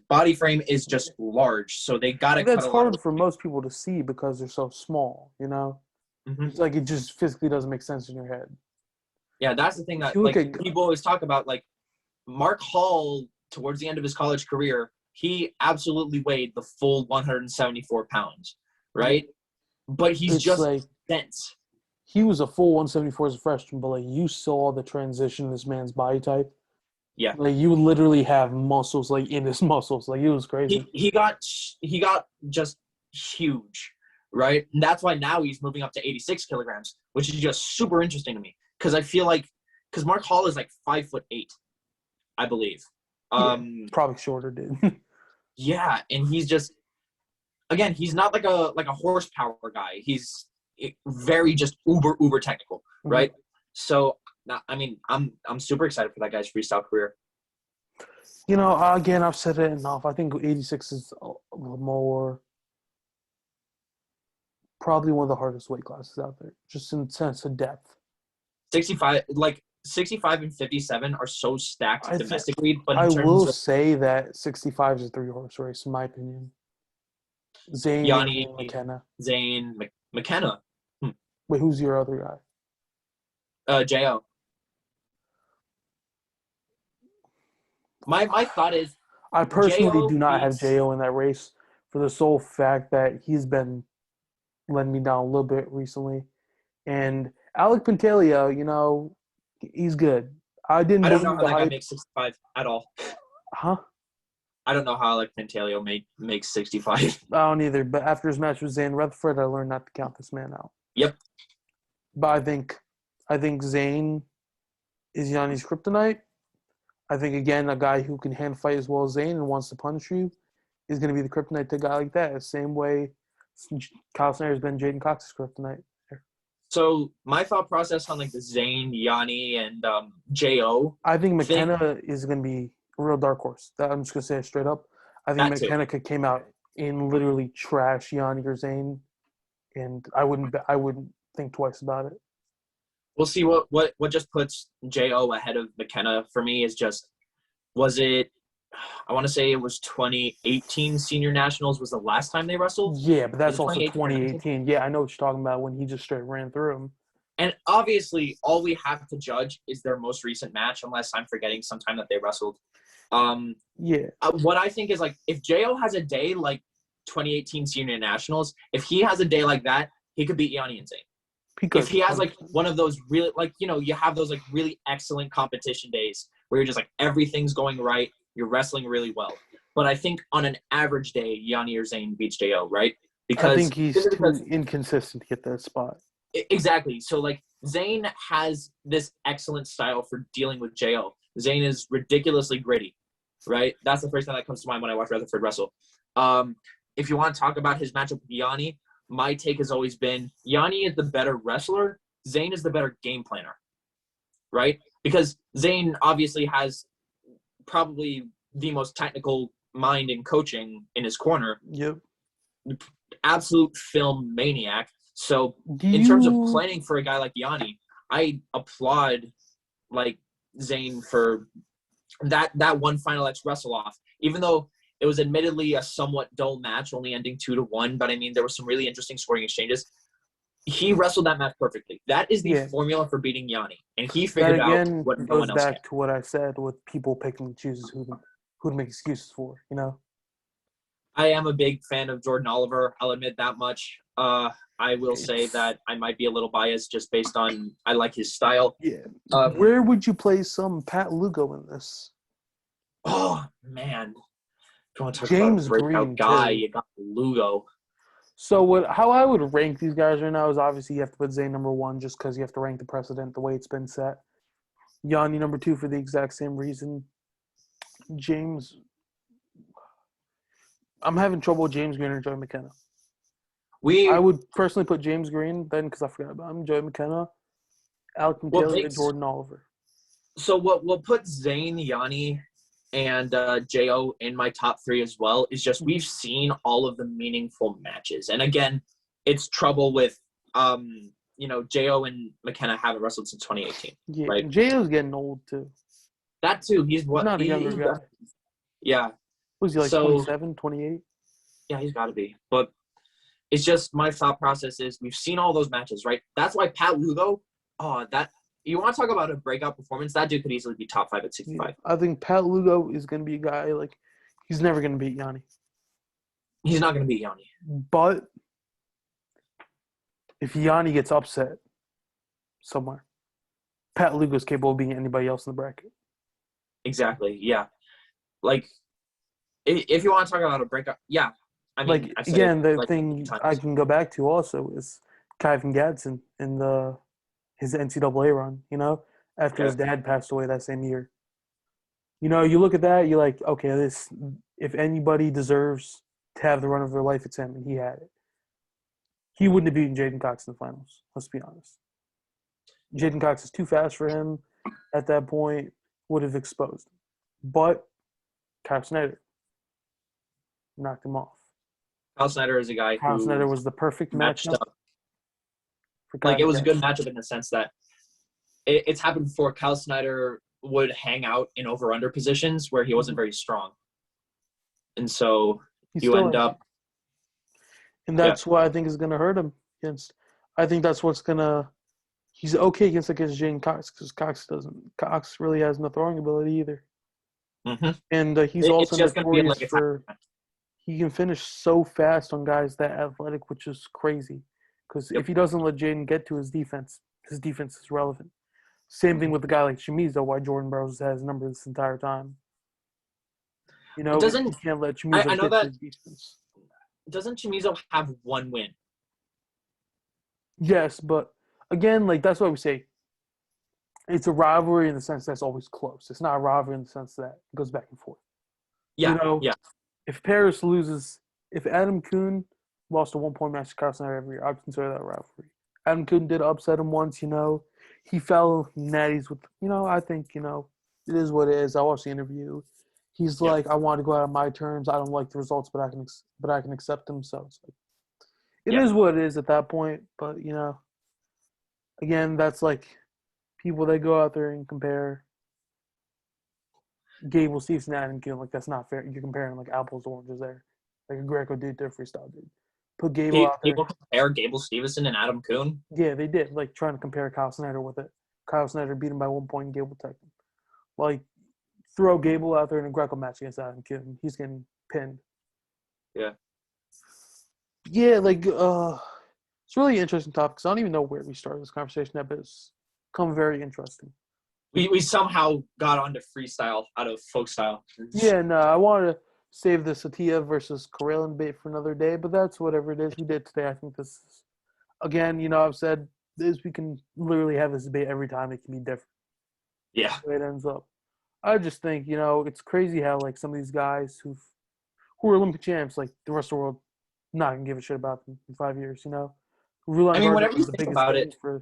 body frame is just large, so they gotta but cut that's a lot of hard for most people to see because they're so small. You know, Mhm. it's like it just physically doesn't make sense in your head. Yeah, that's the thing If that you look like at people always talk about. Like Mark Hall, towards the end of his college career, he absolutely weighed the full 174 pounds, right? But he's it's just like dense. he was a full 174 as a freshman, but like you saw the transition in this man's body type. Yeah, Like you literally have muscles like in his muscles. Like it was crazy. he got just huge, right? And that's why now he's moving up to 86 kilograms, which is just super interesting to me because I feel like because Mark Hall is like 5'8", I believe. Probably shorter, dude. Yeah, and he's just again, he's not like a horsepower guy. He's very just uber technical, right? So, I mean, I'm super excited for that guy's freestyle career. You know, again, I've said it enough. I think 86 is more probably one of the hardest weight classes out there, just in the sense of depth. 65 and 57 are so stacked domestically, but in I will terms of say that 65 is a three-horse race, in my opinion. Zane, Yanni, AJ, McKenna. Zane, McKenna, Wait, who's your other guy? Jo. My thought is I personally Jo do not have beats Jo in that race for the sole fact that he's been letting me down a little bit recently. And Alec Pantaleo, you know, he's good. I didn't I don't know believe how the that guy hype. makes 65 at all. Huh? I don't know how like Pantaleo makes 65. I don't either. But after his match with Zane Rutherford, I learned not to count this man out. Yep. But I think Zane is Yanni's kryptonite. I think again a guy who can hand fight as well as Zane and wants to punish you is going to be the kryptonite to a guy like that. The same way Kyle Snyder has been Jaden Cox's kryptonite. So my thought process on like the Zane, Yanni, and Jo. I think McKenna is going to be a real dark horse. I'm just going to say it straight up. I think That too. McKenna could came out and literally trash Yanni or Zane, and I wouldn't think twice about it. We'll see what just puts Jo ahead of McKenna for me is just was it I want to say it was 2018 Senior Nationals was the last time they wrestled. Yeah, but that's Was it also 2018? 2018. Yeah, I know what you're talking about when he just straight ran through him. And obviously, all we have to judge is their most recent match, unless I'm forgetting sometime that they wrestled. Yeah. What I think is like if Jo has a day like 2018 Senior Nationals, if he has a day like that, he could beat Yanni and Zane. He if he has like one of those really like you have those like really excellent competition days where you're just like everything's going right, you're wrestling really well. But I think on an average day, Yanni or Zayn beats Jo, right? I Because think he's too inconsistent to get that spot. Exactly. So like Zayn has this excellent style for dealing with Jo. Zayn is ridiculously gritty, right? That's the first thing that comes to mind when I watch Rutherford wrestle. If you want to talk about his matchup with Yanni, my take has always been Yanni is the better wrestler. Zayn is the better game planner, right? Because Zayn obviously has probably the most technical mind in coaching in his corner. Yep. Absolute film maniac. So in terms of planning for a guy like Yanni, I applaud like Zayn for that one Final X wrestle off. Even though it was admittedly a somewhat dull match, only ending 2-1, but I mean there were some really interesting scoring exchanges. He wrestled that match perfectly. That is the formula for beating Yanni, and he figured out what no one else can. Goes back to what I said with people picking and chooses who to make excuses for. I am a big fan of Jordan Oliver. I'll admit that much. I will say that I might be a little biased just based on I like his style. Yeah. Where would you place some Pat Lugo in this? Oh man, if you want to talk James about a breakout Green guy, too. you got Lugo. So how I would rank these guys right now is obviously you have to put Zayn number 1 just because you have to rank the precedent the way it's been set. Yanni number 2 for the exact same reason. James, I'm having trouble with James Green or Joey McKenna. I would personally put James Green then because I forgot about him. Joey McKenna, Alec McTaylor, and Jordan Oliver. So what will put Zayn, Yanni, and Jo in my top 3 as well is just we've seen all of the meaningful matches. And again, it's trouble with Jo and McKenna haven't wrestled since 2018. Yeah, right? Jo's getting old too. That too. He's not a younger guy. Yeah. Was he like 27, 28? Yeah, he's got to be. But it's just my thought process is we've seen all those matches, right? That's why Pat Lugo, you want to talk about a breakout performance, that dude could easily be top 5 at 65. Yeah, I think Pat Lugo is going to be a guy, like, he's never going to beat Yanni. He's not going to beat Yanni. But if Yanni gets upset somewhere, Pat Lugo is capable of beating anybody else in the bracket. Exactly, yeah. Like, if you want to talk about a breakout, yeah. I mean, like, again, the thing I can go back to also is Kyvan Gadsden in his NCAA run, after his dad passed away that same year. You look at that, you're like, okay, if anybody deserves to have the run of their life, it's him, and he had it. He wouldn't have beaten Jaden Cox in the finals, let's be honest. Jaden Cox is too fast for him at that point, would have exposed him. But Kyle Snyder knocked him off. Kyle Snyder is a guy Kyle Snyder was the perfect matchup. Like, it was a good matchup in the sense that it's happened before. Kyle Snyder would hang out in over-under positions where he wasn't very strong. And so you end up – and that's what I think is going to hurt him against – I think that's what's going to – he's okay against Jaden Cox because Cox really has no throwing ability either. Mm-hmm. And he's also notorious for – he can finish so fast on guys that athletic, which is crazy. Because if he doesn't let Jaden get to his defense is relevant. Same thing with a guy like Chamizo, why Jordan Burroughs has number this entire time. You can't let Chamizo get to his defense. Doesn't Chamizo have one win? Yes, but again, like that's why we say it's a rivalry in the sense that's always close. It's not a rivalry in the sense that it goes back and forth. Yeah, If Paris loses, if Adam Kuhn lost a 1-point match to Kyle Snyder every year, I'd consider that a rivalry. Adam Kuhn did upset him once, He fell natties with, I think, it is what it is. I watched the interview. He's like, I want to go out on my terms. I don't like the results, but I can accept them. So it's like, it is what it is at that point. But, again, that's like people that go out there and compare Gable, Stevenson, and Adam Kuhn. Like, that's not fair. You're comparing like apples to oranges there. Like a Greco did to a freestyle dude. Put Gable out there. People compare Gable, Stevenson, and Adam Kuhn? Yeah, they did. Like, trying to compare Kyle Snyder with it. Kyle Snyder beat him by 1 point and Gable teched him. Like, throw Gable out there in a Greco match against Adam Kuhn. He's getting pinned. Yeah. Yeah, like, It's a really interesting topic because I don't even know where we started this conversation at, but it's become very interesting. We somehow got onto freestyle out of folk style. Yeah, no, I wanted to save the Satia versus Karelin debate for another day, but that's whatever it is we did today. I think this is, again, I've said this, we can literally have this debate every time. It can be different. Yeah. The way it ends up. I just think, it's crazy how, like, some of these guys who are Olympic champs, like, the rest of the world, not going to give a shit about them in 5 years, I mean, Gardner whenever you was the think biggest about thing it, for a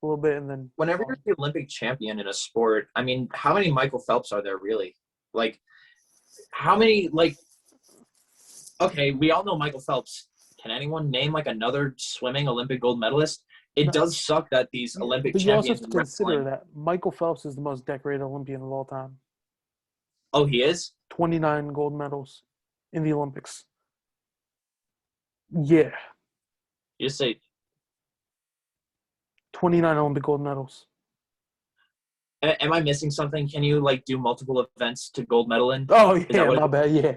little bit, and then whenever you're the Olympic champion in a sport, I mean, how many Michael Phelps are there really? Like, how many, like, okay, we all know Michael Phelps. Can anyone name, like, another swimming Olympic gold medalist? It does suck that these Olympic but you also have champions to in consider wrestling. that Michael Phelps is the most decorated Olympian of all time. Oh, he is? 29 gold medals in the Olympics. Yeah, You just say, 29 Olympic gold medals. am I missing something? Can you, like, do multiple events to gold medal in? Oh, Is that yeah, what my bad, yeah.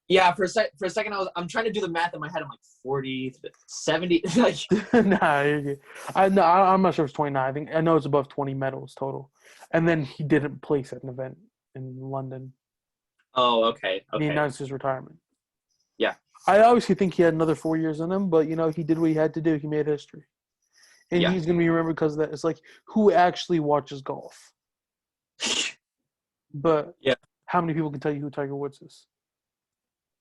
Yeah, for a second, I'm trying to do the math in my head. I'm like 40, 70. Like, Nah, you're good. I'm not sure if it's 29. I know it's above 20 medals total. And then he didn't place at an event in London. oh, okay. He announced his retirement. Yeah. I obviously think he had another 4 years in him, but he did what he had to do. He made history. And Yeah. he's going to be remembered because of that. It's like, who actually watches golf? But Yeah. how many people can tell you who Tiger Woods is?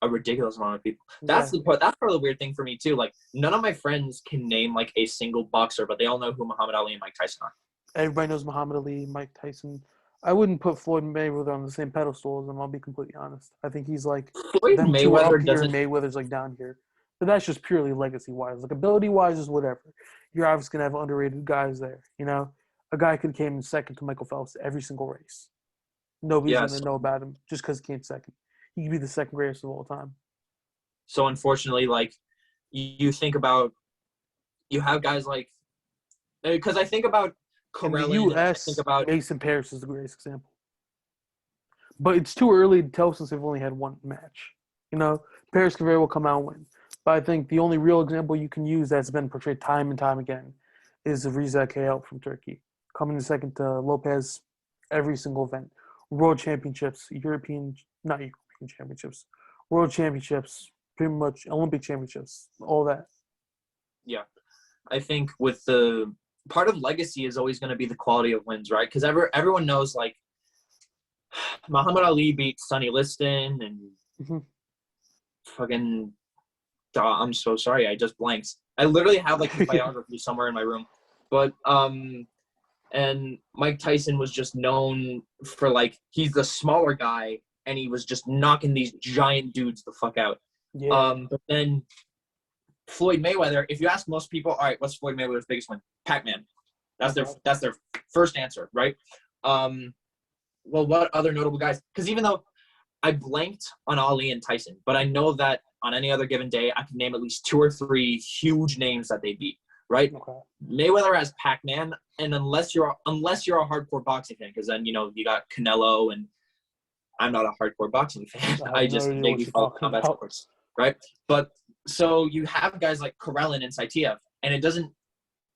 A ridiculous amount of people. That's the part. That's part of the weird thing for me too. Like, none of my friends can name like a single boxer, but they all know who Muhammad Ali and Mike Tyson are. Everybody knows Muhammad Ali, Mike Tyson. I wouldn't put Floyd Mayweather on the same pedestal as him. I'll be completely honest. I think he's like Floyd them two are Mayweather up here, doesn't. and Mayweather's like down here. But that's just purely legacy wise. Like ability wise is whatever. You're obviously gonna have underrated guys there. A guy could came in second to Michael Phelps every single race. Nobody's Yeah. gonna know about him just because he came second. He could be the second greatest of all time. So unfortunately, like, you think about, you have guys like, because I think about In the Karelin. I U.S., think about Mason Paris is the greatest example. But it's too early to tell since they've only had one match. Paris can very well come out and win. But I think the only real example you can use that's been portrayed time and time again is Riza Kayal from Turkey. Coming in second to Lopez every single event. World Championships, not European Championships, World Championships, pretty much Olympic Championships, all that. Yeah, I think with the part of legacy is always going to be the quality of wins, right? Because everyone knows, like, Muhammad Ali beat Sonny Liston and fucking. I'm so sorry, I just blanked. I literally have like his biography somewhere in my room, but and Mike Tyson was just known for, like, he's the smaller guy and he was just knocking these giant dudes the fuck out. Yeah. But then Floyd Mayweather, if you ask most people, all right, what's Floyd Mayweather's biggest win? Pac-Man. That's their first answer, right? Well, what other notable guys? Because even though I blanked on Ali and Tyson, but I know that on any other given day, I can name at least 2 or 3 huge names that they beat, right? Okay. Mayweather has Pac-Man, and unless you're a hardcore boxing fan, because then, you got Canelo, and I'm not a hardcore boxing fan. I just vaguely follow combat sports, right? But so you have guys like Karelin and Saitiev, and it doesn't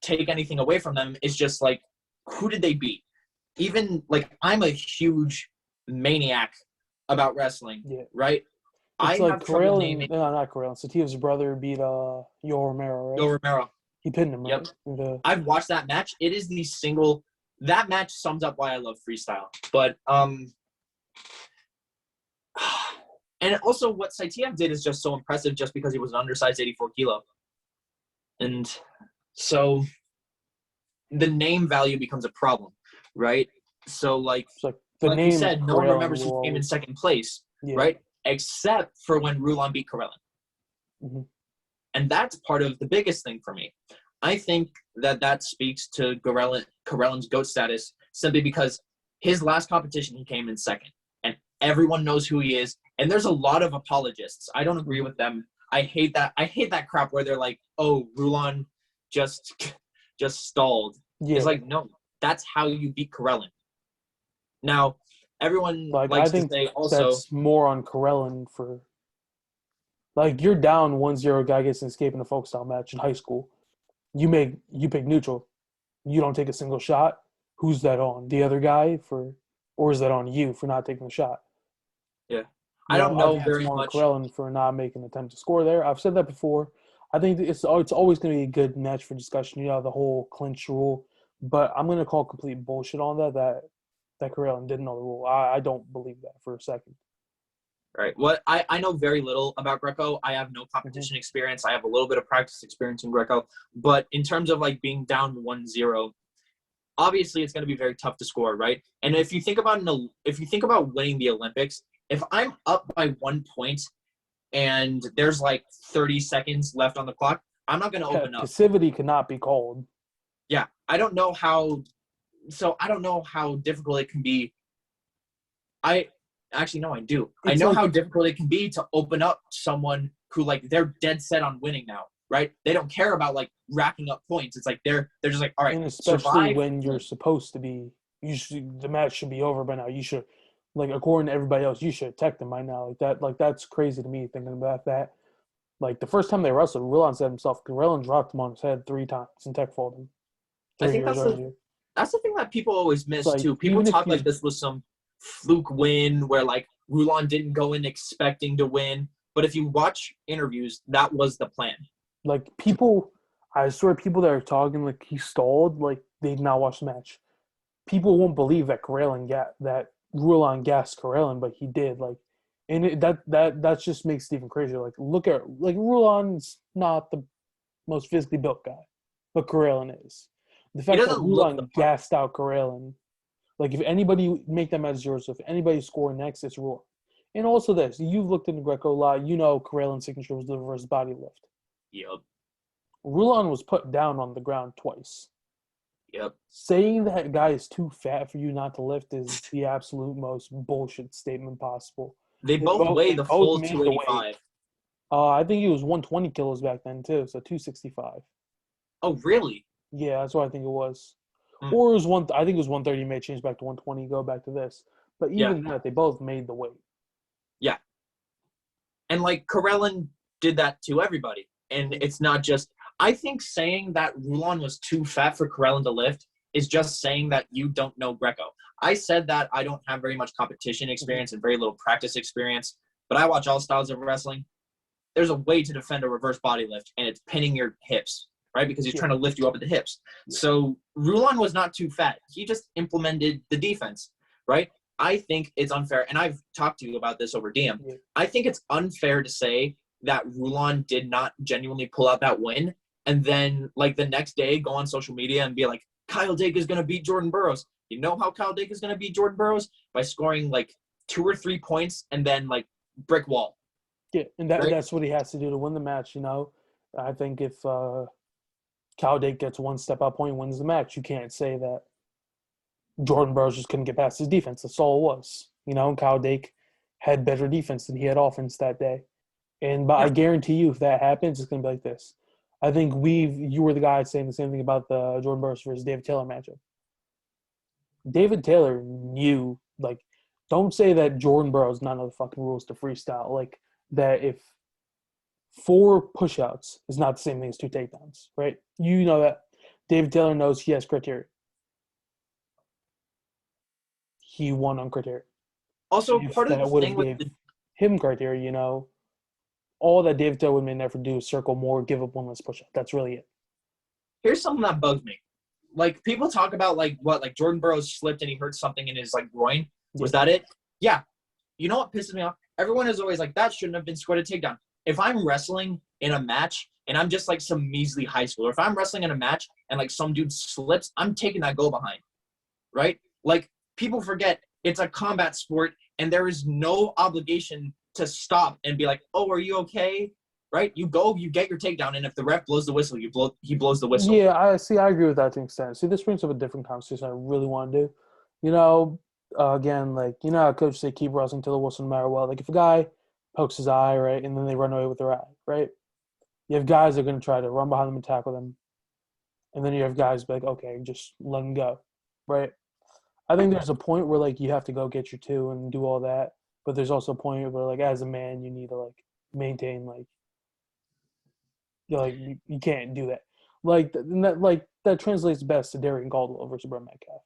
take anything away from them. It's just like, who did they beat? Even, like, I'm a huge maniac about wrestling, right? It's like Karelin, no, not Karelin. Satiev's brother beat Yoel Romero, right? Yoel Romero. He pinned him, right? Yep. I've watched that match. It is that match sums up why I love freestyle. But and also what Saitiev did is just so impressive just because he was an undersized 84 kilo. And so the name value becomes a problem, right? So, like you said, no one remembers who came in second place, right? Except for when Rulon beat Karelin. Mm-hmm. And that's part of the biggest thing for me. I think that speaks to Karelin's GOAT status simply because his last competition, he came in second. And everyone knows who he is. And there's a lot of apologists. I don't agree with them. I hate that crap where they're like, oh, Rulon just stalled. Yeah. It's like, no, that's how you beat Karelin. Now, everyone likes to say also that's more on Karelin for, like, you're down 1-0, guy gets an escape in a folk style match in high school. You pick neutral. You don't take a single shot. Who's that on? The other guy or is that on you for not taking the shot? Yeah. You I don't know, I know think that's very more on much. Karelin for not making an attempt to score there. I've said that before. I think it's always going to be a good match for discussion. You know, the whole clinch rule, but I'm going to call complete bullshit on that Karelin didn't know the rule. I don't believe that for a second. Right. What I know very little about Greco. I have no Hmm. competition experience. I have a little bit of practice experience in Greco. But in terms of like being down 1-0, obviously it's going to be very tough to score, right? And Hmm. if you think about winning the Olympics, if I'm up by 1 point and there's like 30 seconds left on the clock, I'm not going to Yeah, open up. passivity cannot be called. Yeah. I don't know how difficult it can be. I actually no, I do. I It's know like how difficult it can be to open up someone who like they're dead set on winning now, right? They don't care about like racking up points. It's like they're just like, all right, and especially survive, when you're win. supposed to be, the match should be over by now. You should, like according to everybody else, you should attack them by now. Like that's crazy to me thinking about that. Like the first time they wrestled, Rulon said himself, Karelin dropped him on his head 3 times and tech folded him I 3 years think earlier. that's the thing that people always It's miss like too. People even if talk like you this was some fluke win where like Rulon didn't go in expecting to win. But if you watch interviews, that was the plan. like people, I swear people that are talking like he stalled, like they did not watch the match. People won't believe that Karelin got that Rulon gassed Karelin, but he did. Like, and that just makes Stephen crazy. Like, look at like Rulon's not the most physically built guy, but Karelin is. The He fact that doesn't look the Rulon part. gassed out Karelin, like if anybody make that match yours, if anybody score next, it's Rulon. And also this, you've looked into Greco a lot. You know Karelin's signature was the reverse body lift. Yep. Rulon was put down on the ground twice. Yep. Saying that guy is too fat for you not to lift is the absolute most bullshit statement possible. They both weigh They the both full made the weight. 285. I think he was 120 kilos back then too, so 265. Oh, really? Yeah, that's what I think it was. Mm, Or it was one. I think it was 130. May change back to 120. Go back to this. But yeah. even that, they both made the weight. Yeah. And like Karelin did that to everybody. And Mhm. it's not just, I think saying that Rulon was too fat for Karelin to lift is just saying that you don't know Greco. I said that I don't have very much competition Mhm. experience and very little practice experience, but I watch all styles of wrestling. There's a way to defend a reverse body lift, and it's pinning your hips, right? Because he's Yeah, trying to lift you up at the hips. yeah, So Rulon was not too fat. He just implemented the defense, right? I think it's unfair, and I've talked to you about this over DM. yeah. I think it's unfair to say that Rulon did not genuinely pull out that win, and then like the next day go on social media and be like, Kyle Dake is going to beat Jordan Burroughs. You know how Kyle Dake is going to beat Jordan Burroughs? By scoring like 2 or 3 points and then like brick wall, Yeah, and right? that's what he has to do to win the match. You know, I think if Cowdake gets one step up point, wins the match, you can't say that Jordan Burroughs just couldn't get past his defense. That's all it was. You know, Cowdake had better defense than he had offense that day. But I Yeah. guarantee you, if that happens, it's gonna be like this. I think you were the guy saying the same thing about the Jordan Burroughs versus David Taylor matchup. David Taylor knew, like, don't say that Jordan Burroughs not know the fucking rules to freestyle. Like that if 4 pushouts is not the same thing as 2 takedowns, right? You know that. David Taylor knows he has criteria. He won on criteria. Also, If part of the that would thing have with gave the him criteria, all that David Taylor would have never do is circle more, give up one less push up. That's really it. here's something that bugs me. Like people talk about like Jordan Burroughs slipped and he hurt something in his like groin. Yeah. Was that it? Yeah. You know what pisses me off? Everyone is always like, that shouldn't have been scored a takedown. If I'm wrestling in a match and I'm just like some measly high schooler, if I'm wrestling in a match and like some dude slips, I'm taking that go behind. Right? Like people forget it's a combat sport and there is no obligation to stop and be like, oh, are you okay? Right? You go, you get your takedown, and if the ref blows the whistle, he blows the whistle. Yeah, I see. I agree with that to an extent. See, this brings up a different conversation I really want to do. You know, again, like how coaches say keep wrestling till the whistle no matter what. Like if a guy pokes his eye, right, and then they run away with their eye, right? You have guys that are going to try to run behind them and tackle them, and then you have guys be like, okay, just let him go, right? I think there's a point where like you have to go get your two and do all that, but there's also a point where like as a man you need to like maintain like you can't do that. That translates best to Darren Caldwell versus Brett Metcalf,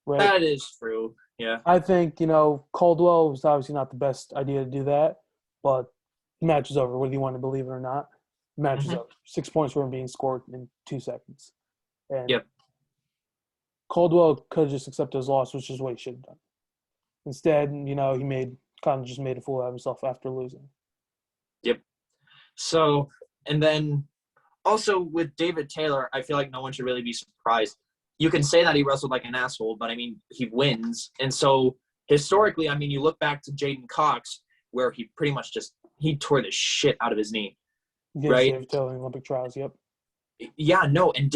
right? That is true. Yeah. I think Caldwell was obviously not the best idea to do that, but the match is over. Whether you want to believe it or not, the match is Hmm. over. 6 points were being scored in 2 seconds, and Yep. Caldwell could have just accepted his loss, which is what he should have done. Instead, he made a fool out of himself after losing. Yep. So, and then also with David Taylor, I feel like no one should really be surprised. You can say that he wrestled like an asshole, but I mean, he wins. And so historically, I mean, you look back to Jaden Cox, where he pretty much he tore the shit out of his knee, Against right? David Taylor in Olympic trials, yep. Yeah, no. And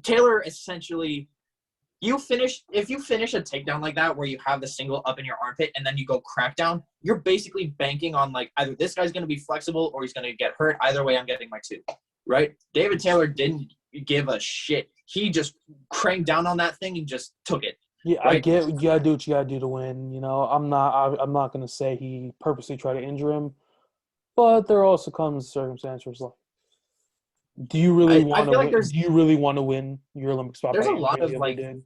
Taylor essentially, if you finish a takedown like that, where you have the single up in your armpit and then you go crackdown, you're basically banking on like either this guy's going to be flexible or he's going to get hurt. Either way, I'm getting my 2, right? David Taylor didn't give a shit. He just cranked down on that thing and just took it. Yeah, right? I get you gotta do what you gotta do to win. I'm not gonna say he purposely tried to injure him, but there also comes circumstances like, do you really I want to feel like win? Do you really want to win your Olympic spot there's by a lot injury of the way like you did?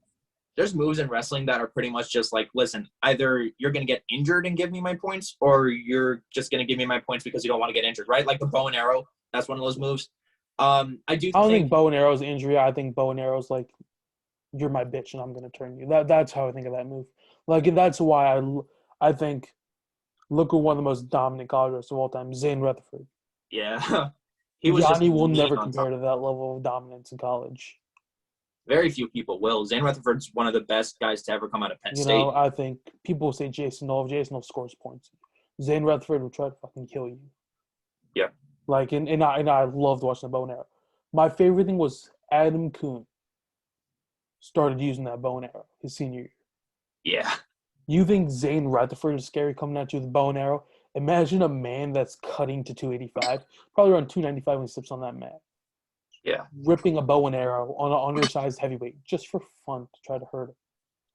there's moves in wrestling that are pretty much just like, listen, either you're going to get injured and give me my points, or you're just going to give me my points because you don't want to get injured, right? Like the bow and arrow, that's one of those moves. I do I don't think think bow and arrow is an injury. I think bow and arrow is like, you're my bitch and I'm gonna turn you. That's how I think of that move. Like that's why I think look at one of the most dominant college wrestlers of all time, Zane Rutherford. yeah, he was just Yanni will lean never on compare top. to that level of dominance in college. Very few people will. Zane Rutherford's one of the best guys to ever come out of Penn State. I think people will say Jason Nolf. Jason Nolf scores points. Zane Rutherford will try to fucking kill you. Yeah. Like, and I loved watching the bow and arrow. My favorite thing was Adam Kuhn started using that bow and arrow his senior year. Yeah. You think Zane Rutherford is scary coming at you with a bow and arrow? Imagine a man that's cutting to 285, probably around 295 when he steps on that mat. Yeah. Ripping a bow and arrow on an undersized heavyweight just for fun to try to hurt him.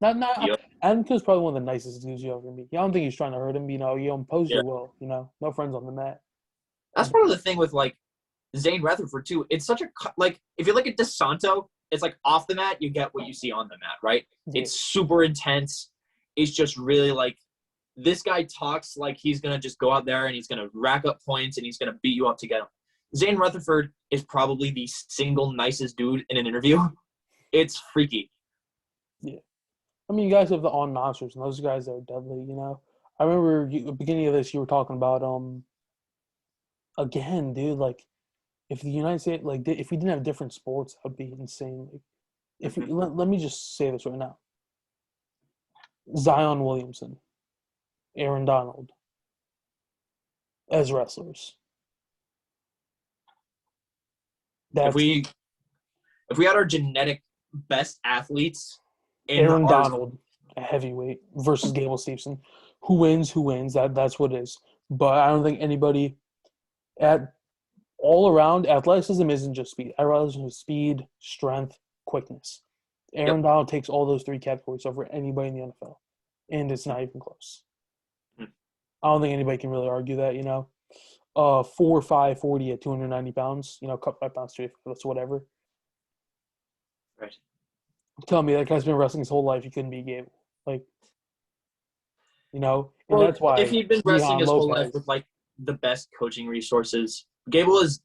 Not Yep. Adam Coon's probably one of the nicest dudes you ever meet. I don't think he's trying to hurt him. You impose Yeah. your will. No friends on the mat. That's part of the thing with like Zane Rutherford too. It's such a like if you look at DeSanto, it's like off the mat you get what you see on the mat, right? Yeah. It's super intense. It's just really like this guy talks like he's gonna just go out there and he's gonna rack up points and he's gonna beat you up to get him. Zane Rutherford is probably the single nicest dude in an interview. It's freaky. Yeah. I mean, you guys have the on monsters, and those guys are deadly. I remember at the beginning of this, you were talking about again, dude. Like, if the United States, like, if we didn't have different sports, that would be insane. Like, if let me just say this right now: Zion Williamson, Aaron Donald, as wrestlers. If we had our genetic best athletes in Aaron our Donald, a heavyweight, versus Gable Stevenson, who wins? Who wins? That's what it is. But I don't think anybody at all around athleticism isn't just speed. Athleticism is speed, strength, quickness. Aaron Donald takes all those 3 categories over anybody in the NFL, and it's not even close. I don't think anybody can really argue that. 4'5", 40 at 290 pounds. Cut 5 pounds straight. That's whatever. right. Tell me that guy's been wrestling his whole life. He couldn't beat Gable. Like, and Well, that's why if he'd been wrestling Zion his whole life Lopez, with like the best coaching resources, Gable is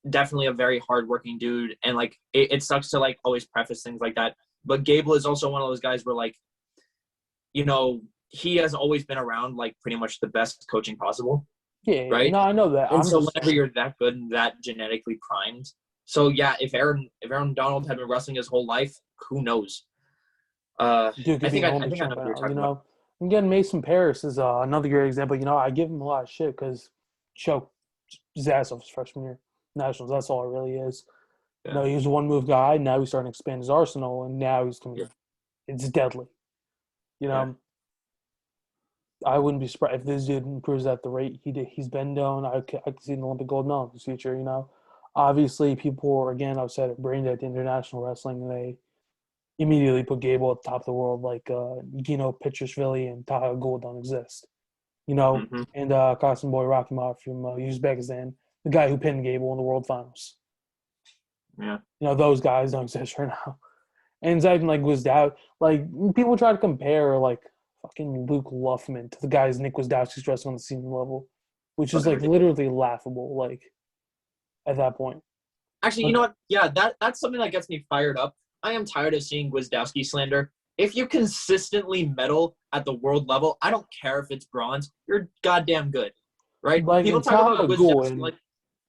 definitely a very hardworking dude, and like it sucks to like always preface things like that. But Gable is also one of those guys where like, he has always been around like pretty much the best coaching possible. yeah, right? No, I know that. And so whenever you're that good and that genetically primed, so yeah, if Aaron Donald had been wrestling his whole life, who knows? Dude could be an Olympic I know what you're talking champion. about. Again, Mason Paris is another great example. I give him a lot of shit because choked his ass off his freshman year nationals. That's all it really is. Yeah. He was a one-move guy. Now he's starting to expand his arsenal, and now he's coming. Yeah. It's deadly. Yeah. I wouldn't be surprised if this dude improves at the rate he's been doing. I could see an Olympic gold medal in the future. Obviously, people are, again, I've said it, brain dead to international wrestling. They immediately put Gable at the top of the world, like Gino Petrashvili and Taha Gould don't exist. And Kasim Boy Rakhimov from Uzbekistan, the guy who pinned Gable in the World Finals. Yeah. Those guys don't exist right now. And it's acting like Wisdowski. Like, people try to compare, like, fucking Luke Luffman to the guys Nick Wisdowski's wrestling on the senior level, which is, Fucking like, ridiculous. literally laughable, like, at that point. Actually, you Like, know what? Yeah, that's something that gets me fired up. I am tired of seeing Gwizdowski slander. If you consistently medal at the world level, I don't care if it's bronze. You're goddamn good, right? and People talk Taha about Ghul Gwizdowski and like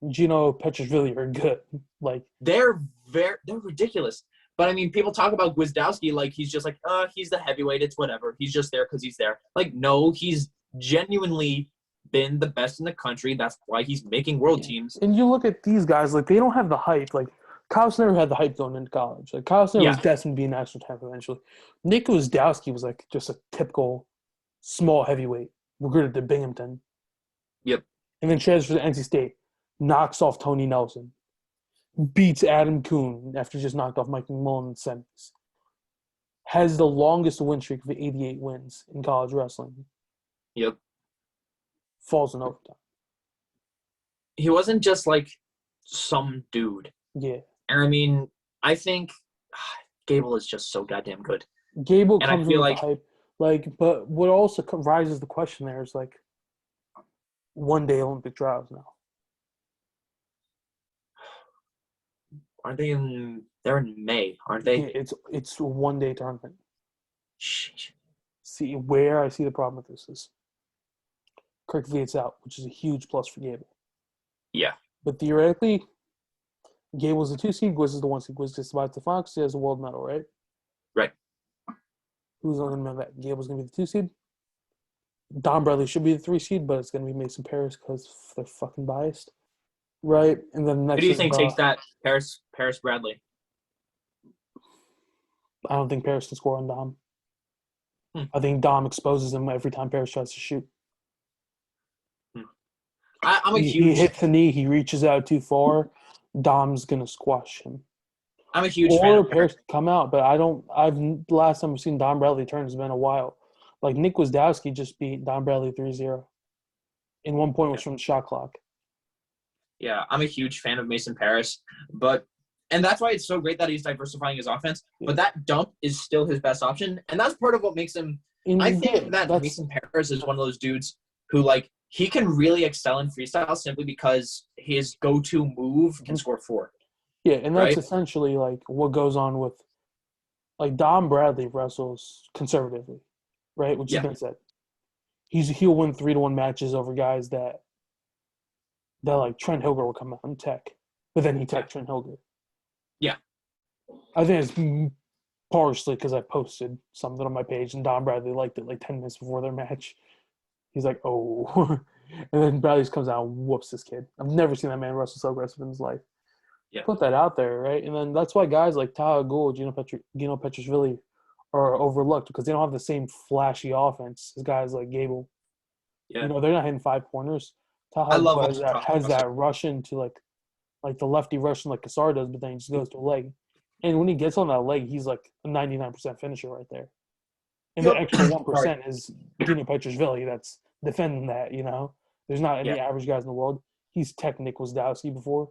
Gino Petrashvili are good. Like, they're ridiculous. But I mean, people talk about Gwizdowski like he's just like, he's the heavyweight. It's whatever. He's just there because he's there. Like, no, he's genuinely been the best in the country. That's why he's making world teams. and you look at these guys, like, they don't have the hype. Like, Kyle Snyder had the hype going into college. Like, Kyle Snyder was Yeah. destined to be a national champ eventually. Nick Wisdowski was, like, just a typical small heavyweight recruited to Binghamton. Yep. And then transfers to NC State, knocks off Tony Nelson, beats Adam Kuhn after just knocked off Mike McMullen in the semis, has the longest win streak of 88 wins in college wrestling, Yep. falls in overtime. He wasn't just like some dude. Yeah. And I mean, I think Gable is just so goddamn good. Gable And I comes in feel with like the hype. Like, but what also rises the question there is, like, one-day Olympic trials now. aren't they they're in May, aren't they? Yeah, it's a one-day tournament. Sheesh. See, where I see the problem with this is Kirk Viet's out, which is a huge plus for Gable. Yeah. But theoretically, Gable's the 2 seed, Gwiz is the 1 seed. Gwiz gets about to Fox, he has a world medal, right? Right. Who's going to remember that? Gable's going to be the 2 seed. Don Bradley should be the 3 seed, but it's going to be Mason Paris because they're fucking biased. Right? And then next Who do you is, think takes that? Paris Bradley. I don't think Paris can score on Dom. Hmm. I think Dom exposes him every time Paris tries to shoot. He hits the knee, he reaches out too far, Dom's going to squash him. I'm a huge fan Or of Paris can come out, but the last time I've seen Don Bradley turn has been a while. Like, Nick Wisdowski just beat Don Bradley 3-0. And 1 point was from the shot clock. Yeah, I'm a huge fan of Mason Paris, and that's why it's so great that he's diversifying his offense. Yeah. But that dump is still his best option, and that's part of what makes him. I think that Mason Paris is one of those dudes who, like, he can really excel in freestyle simply because his go-to move can score 4. Yeah, and that's right? essentially, like, what goes on with, like, Don Bradley wrestles conservatively, right? Which has been said. He'll win 3-1 matches over guys that like Trent Hilger will come out and tech, but then he tech Trent Hilger. Yeah. I think it's partially because I posted something on my page and Don Bradley liked it like 10 minutes before their match. He's like, oh. And then Bradley just comes out and whoops this kid. I've never seen that man wrestle so aggressive in his life. Yeah. Put that out there, right? And then that's why guys like Taha Ghul, Gino Petrashvili are overlooked because they don't have the same flashy offense as guys like Gable. Yeah. They're not hitting 5 corners. Taha Ghul has that Russian to like the lefty Russian like Kassar does, but then he just goes to a leg. And when he gets on that leg, he's like a 99% finisher right there. And the extra 1% is Gino Petrashvili that's defending that, There's not any average guys in the world. He's tech Nick Wisdowski before.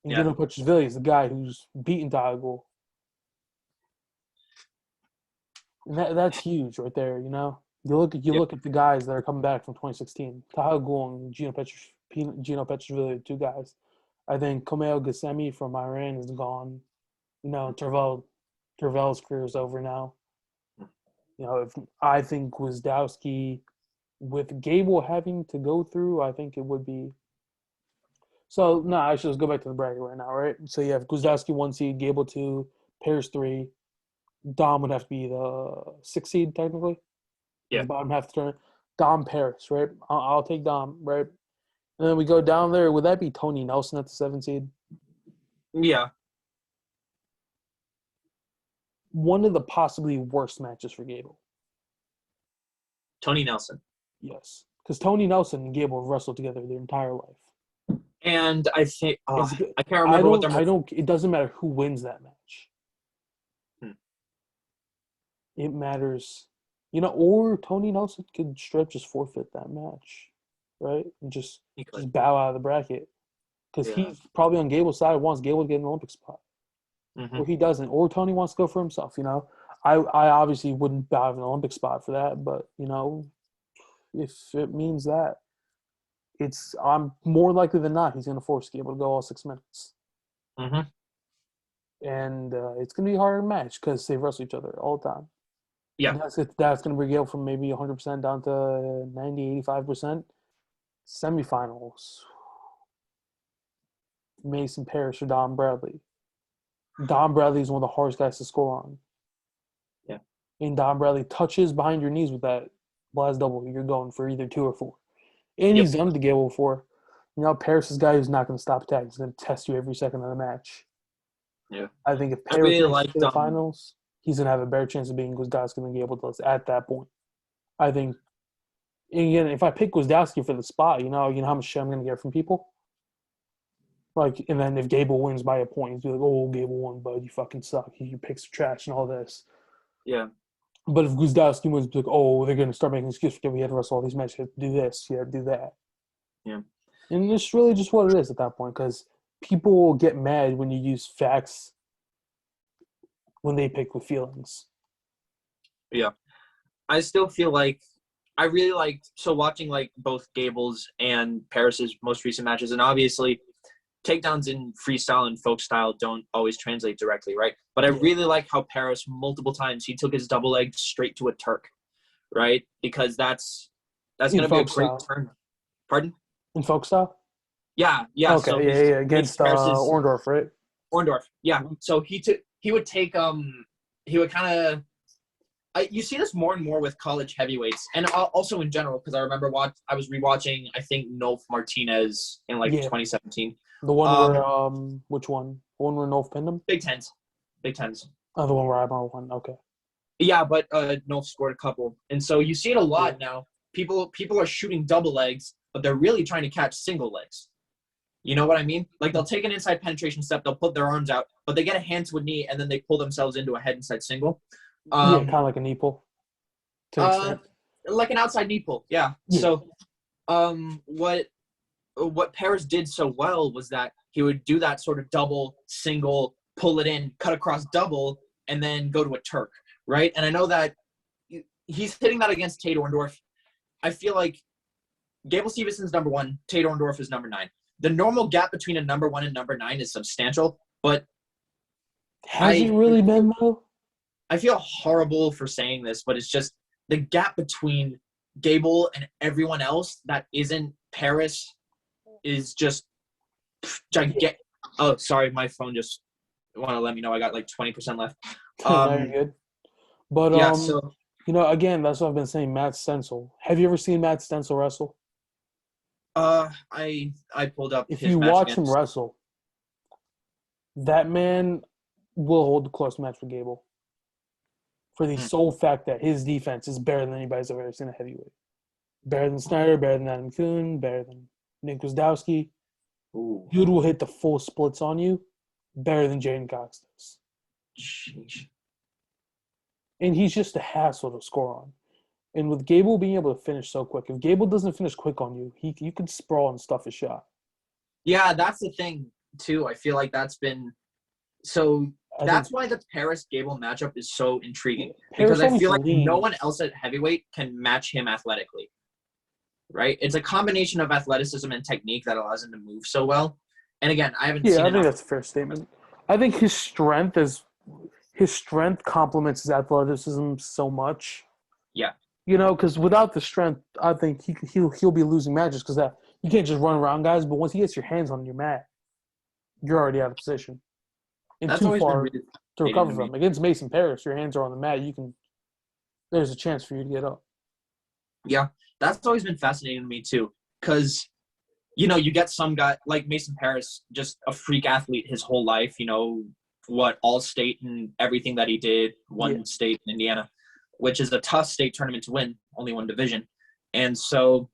And Gino Petrashvili is the guy who's beaten Taha Ghul. And that's huge right there, You look at the guys that are coming back from 2016. Taha Ghul and Gino Petrashvili are 2 guys. I think Kamel Gassemi from Iran is gone. Tervel's career is over now. If I think Wisdowski, with Gable having to go through, I think it would be. So, no, I should just go back to the bracket right now, right? So, you have Wisdowski 1 seed, Gable 2, Paris 3. Dom would have to be the 6 seed, technically. Yeah. The bottom half of the tournament. Dom Paris, right? I'll take Dom, right? And then we go down there. Would that be Tony Nelson at the 7 seed? Yeah. One of the possibly worst matches for Gable. Tony Nelson. Yes. Because Tony Nelson and Gable have wrestled together their entire life. And I think I can't remember what they're. It doesn't matter who wins that match. It matters, or Tony Nelson could straight just forfeit that match, right? And just bow out of the bracket. because he's probably on Gable's side, wants Gable to get an Olympic spot, or he doesn't, or Tony wants to go for himself. I obviously wouldn't have an Olympic spot for that, but if it means that, I'm more likely than not he's going to force Gable to go all 6 minutes. And it's going to be a harder match because they wrestle each other all the time. Yeah. That's going to bring Gable from maybe 100% down to 90, 85%. Semifinals. Mason Parrish or Don Bradley. Don Bradley is one of the hardest guys to score on. Yeah. And Don Bradley touches behind your knees with that last double. You're going for either 2 or 4. And he's done it to Gable before. Parrish is a guy who's not going to stop attacking. He's going to test you every second of the match. Yeah. I think if Parrish makes the finals, he's going to have a better chance of being Gwiazdowski than Gable does at that point. I think, again, if I pick Gwiazdowski for the spot, you know how much shit I'm going to get from people? And then if Gable wins by a point, he's like, oh, Gable won, bud, you fucking suck. Your picks are trash and all this. Yeah. But if Gwiazdowski wins, like, oh, they're going to start making excuses for we had to wrestle all these matches. You have to do this. You have to do that. Yeah. And it's really just what it is at that point, because people will get mad when you use facts when they pick with feelings. Yeah. I still feel like I really liked watching both Gable's and Parris's most recent matches, and obviously takedowns in freestyle and folk style don't always translate directly, right? But I really like how Parris multiple times he took his double leg straight to a Turk, right? Because that's going to be a great turn. Pardon? In folk style? Yeah. Okay, So against Orndorff, right? Orndorff, yeah. Mm-hmm. So he would kind of you see this more and more with college heavyweights, and also in general, because I remember I was rewatching, I think, Nolf Martinez in 2017. The one where which one? The one where Nolf pinned him? Big Tens. Oh, the one where Ibar won. Okay. Yeah, but Nolf scored a couple, and so you see it a lot now. People are shooting double legs, but they're really trying to catch single legs. You know what I mean? They'll take an inside penetration step, they'll put their arms out, but they get a hand to a knee, and then they pull themselves into a head inside single. Kind of like a knee pull. Like an outside knee pull, yeah. So, what Parris did so well was that he would do that sort of double, single, pull it in, cut across double, and then go to a Turk, right? And I know that he's hitting that against Tate Orndorff. I feel like Gable Stevenson's number 1, Tate Orndorff is number 9. The normal gap between a number 1 and number 9 is substantial, but has it really been, though? I feel horrible for saying this, but it's just the gap between Gable and everyone else that isn't Parris is just gigantic. Oh, sorry, my phone just want to let me know I got 20% left. No, you're good. But again, that's what I've been saying. Matt Stencil. Have you ever seen Matt Stencil wrestle? I pulled up. If you watch him wrestle, that man will hold the close match with Gable. For the sole fact that his defense is better than anybody's ever seen a heavyweight. Better than Snyder, better than Adam Kuhn, better than Nick Gwiazdowski. Dude will hit the full splits on you better than Jaden Cox does. Sheesh. And he's just a hassle to score on. And with Gable being able to finish so quick, if Gable doesn't finish quick on you, you can sprawl and stuff a shot. Yeah, that's the thing, too. I feel like that's been – so that's why the Parris-Gable matchup is so intriguing. Because I feel like no one else at heavyweight can match him athletically. Right? It's a combination of athleticism and technique that allows him to move so well. And again, I haven't seen I think that's a fair statement. I think his strength complements his athleticism so much. Yeah. Because without the strength, I think he'll be losing matches because you can't just run around guys. But once he gets your hands on your mat, you're already out of position. And that's too far to recover from. Against Mason Parrish, your hands are on the mat. There's a chance for you to get up. Yeah, that's always been fascinating to me too. Because, you get some guy like Mason Parrish, just a freak athlete his whole life. All-state and everything that he did, one state in Indiana, which is a tough state tournament to win, only one division. And so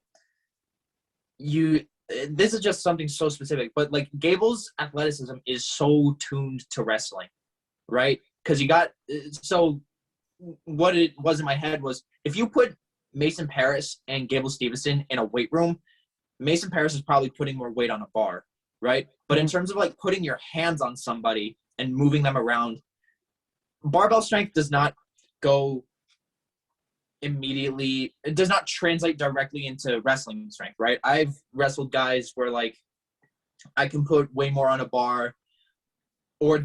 this is just something so specific, but Gable's athleticism is so tuned to wrestling, right? Because so what it was in my head was if you put Mason Parris and Gable Stevenson in a weight room, Mason Parris is probably putting more weight on a bar, right? But in terms of like putting your hands on somebody and moving them around, barbell strength does not go immediately, it does not translate directly into wrestling strength, right? I've wrestled guys where like I can put way more on a bar, or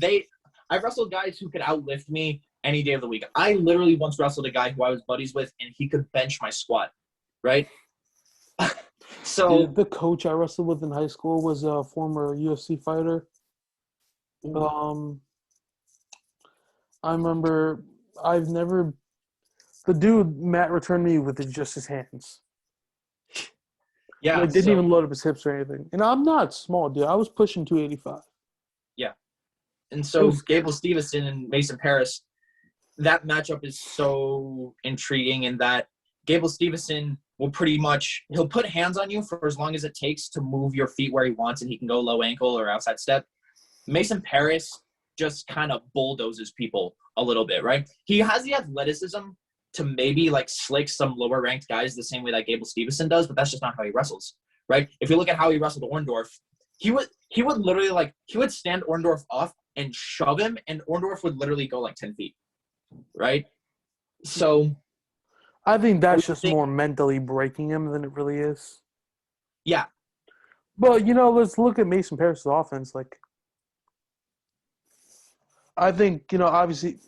I've wrestled guys who could outlift me any day of the week. I literally once wrestled a guy who I was buddies with, and he could bench my squat, right? So the coach I wrestled with in high school was a former UFC fighter. I remember the dude Matt returned me with just his hands. yeah, Like didn't even load up his hips or anything. And I'm not small, dude. I was pushing 285. Yeah. And so Gable Stevenson and Mason Paris, that matchup is so intriguing in that Gable Stevenson will he'll put hands on you for as long as it takes to move your feet where he wants, and he can go low ankle or outside step. Mason Paris just kind of bulldozes people a little bit, right? He has the athleticism to maybe like slick some lower ranked guys the same way that Gable Stevenson does, but that's just not how he wrestles, right? If you look at how he wrestled Orndorff, he would literally he would stand Orndorff off and shove him, and Orndorff would literally go like 10 feet, right? So I think that's just more mentally breaking him than it really is. Yeah. But, let's look at Mason Paris' offense. Like, I think, obviously,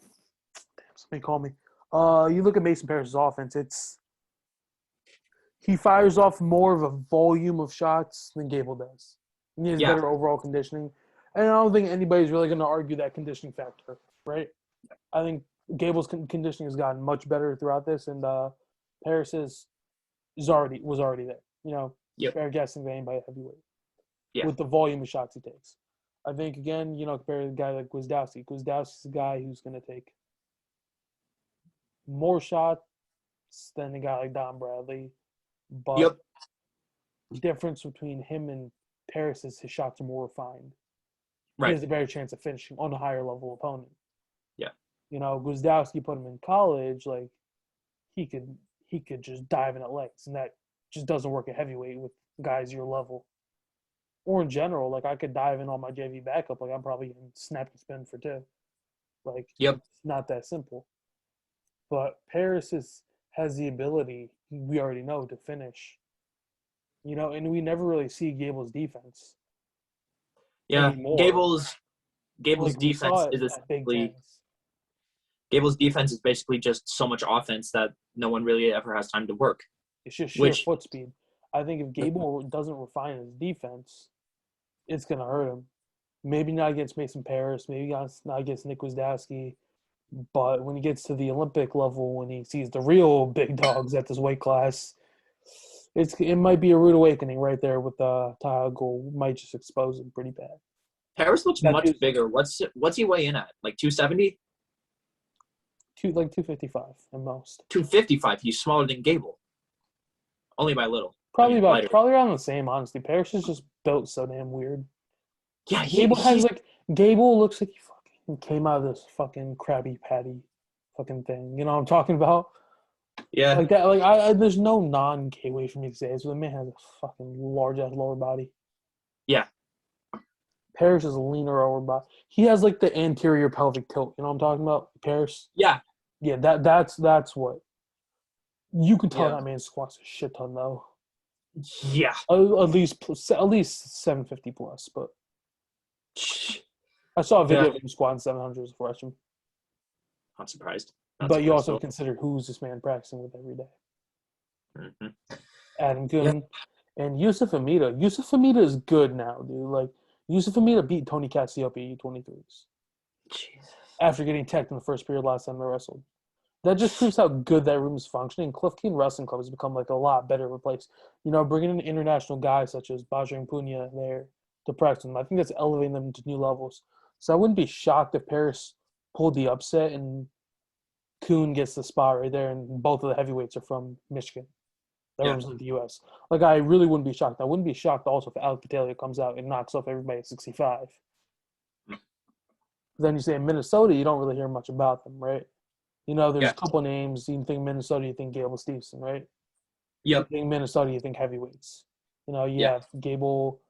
somebody call me. You look at Mason Paris' offense, he fires off more of a volume of shots than Gable does. He has better overall conditioning. And I don't think anybody's really going to argue that conditioning factor, right? I think Gable's conditioning has gotten much better throughout this, and Paris's was already there. Fair guessing to anybody at heavyweight with the volume of shots he takes. I think, again, compared to a guy like Gwiazdowski. Gwiazdowski's a guy who's going to take more shots than a guy like Don Bradley. But the difference between him and Paris is his shots are more refined. Right. He has a better chance of finishing on a higher level opponent. Yeah. Gwiazdowski put him in college, like he could just dive in at legs, and that just doesn't work at heavyweight with guys your level. Or in general, like I could dive in on my JV backup, like I'm probably getting snap and spin for 2. Like it's not that simple. But Paris has the ability, we already know, to finish. And we never really see Gable's defense. Yeah, anymore. Gable's defense is basically just so much offense that no one really ever has time to work. It's just sheer foot speed. I think if Gable doesn't refine his defense, it's going to hurt him. Maybe not against Mason Paris, maybe not against Nick Gwiazdowski, but when he gets to the Olympic level, when he sees the real big dogs at this weight class, it might be a rude awakening right there with Tiago. Might just expose him pretty bad. Paris looks much bigger. What's he weigh in at? Like 270? 255 at most. 255. He's smaller than Gable. Only by a little. Probably around the same, honestly. Paris is just built so damn weird. Yeah, Gable looks like he fucking came out of this fucking Krabby Patty fucking thing. You know what I'm talking about? Yeah. Like that. Like there's no non-gay way for me to say it. So the man has a fucking large ass lower body. Yeah. Paris is a leaner lower body. He has like the anterior pelvic tilt. You know what I'm talking about? Paris. Yeah. Yeah. That's what. You can tell that man squats a shit ton though. Yeah. At least 750 plus, but I saw a video of him squatting 700 as a freshman. Not surprised. But you also consider who's this man practicing with every day. Mm-hmm. Adam Gunn and Yusuf Amida. Yusuf Amida is good now, dude. Like Yusuf Amida beat Tony Cassiope at 23s. Jesus. After getting teched in the first period last time they wrestled. That just proves how good that room is functioning. Cliff King Wrestling Club has become like a lot better of a place. Bringing in international guys such as Bajrang Punia there to practice them. I think that's elevating them to new levels. So I wouldn't be shocked if Paris pulled the upset and Kuhn gets the spot right there, and both of the heavyweights are from Michigan. That represent the U.S. Like, I really wouldn't be shocked. I wouldn't be shocked also if Alex Battaglia comes out and knocks off everybody at 65. Then you say in Minnesota, you don't really hear much about them, right? There's a couple names. You think Minnesota, you think Gable Stevenson, right? Yep. You think Minnesota, you think heavyweights. You have Gable,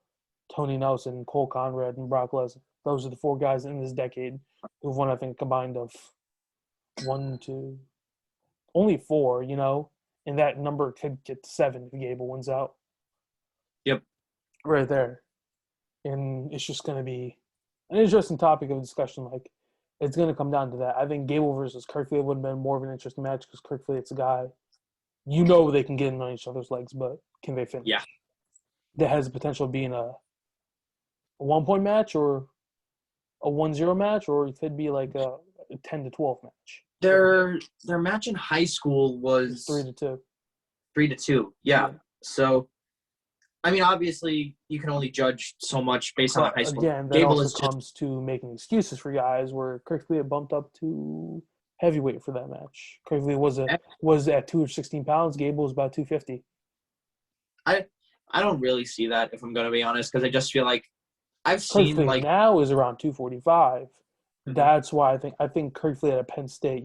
Tony Nelson, Cole Conrad, and Brock Lesnar. Those are the 4 guys in this decade who've won, I think, combined of 1, 2, only 4, and that number could get to 7 if Gable wins out. Yep. Right there. And it's just going to be an interesting topic of discussion. Like, it's going to come down to that. I think Gable versus Kirkfield would have been more of an interesting match because Kirkfield's a guy, they can get in on each other's legs, but can they finish? Yeah. That has the potential of being a 1-point match or a 1-0 match, or it could be like a 10-12 match. Their match in high school was 3-2. 3-2. Yeah. So, I mean, obviously, you can only judge so much based on high school. Again, that Gable also comes to making excuses for guys where Kirkfield bumped up to heavyweight for that match. Kirkfield was at 216 pounds. Gable was about 250. I don't really see that, if I'm going to be honest, because I just feel like I've seen Kirkfield now is around 245. Mhm. That's why I think Kirkfield at Penn State.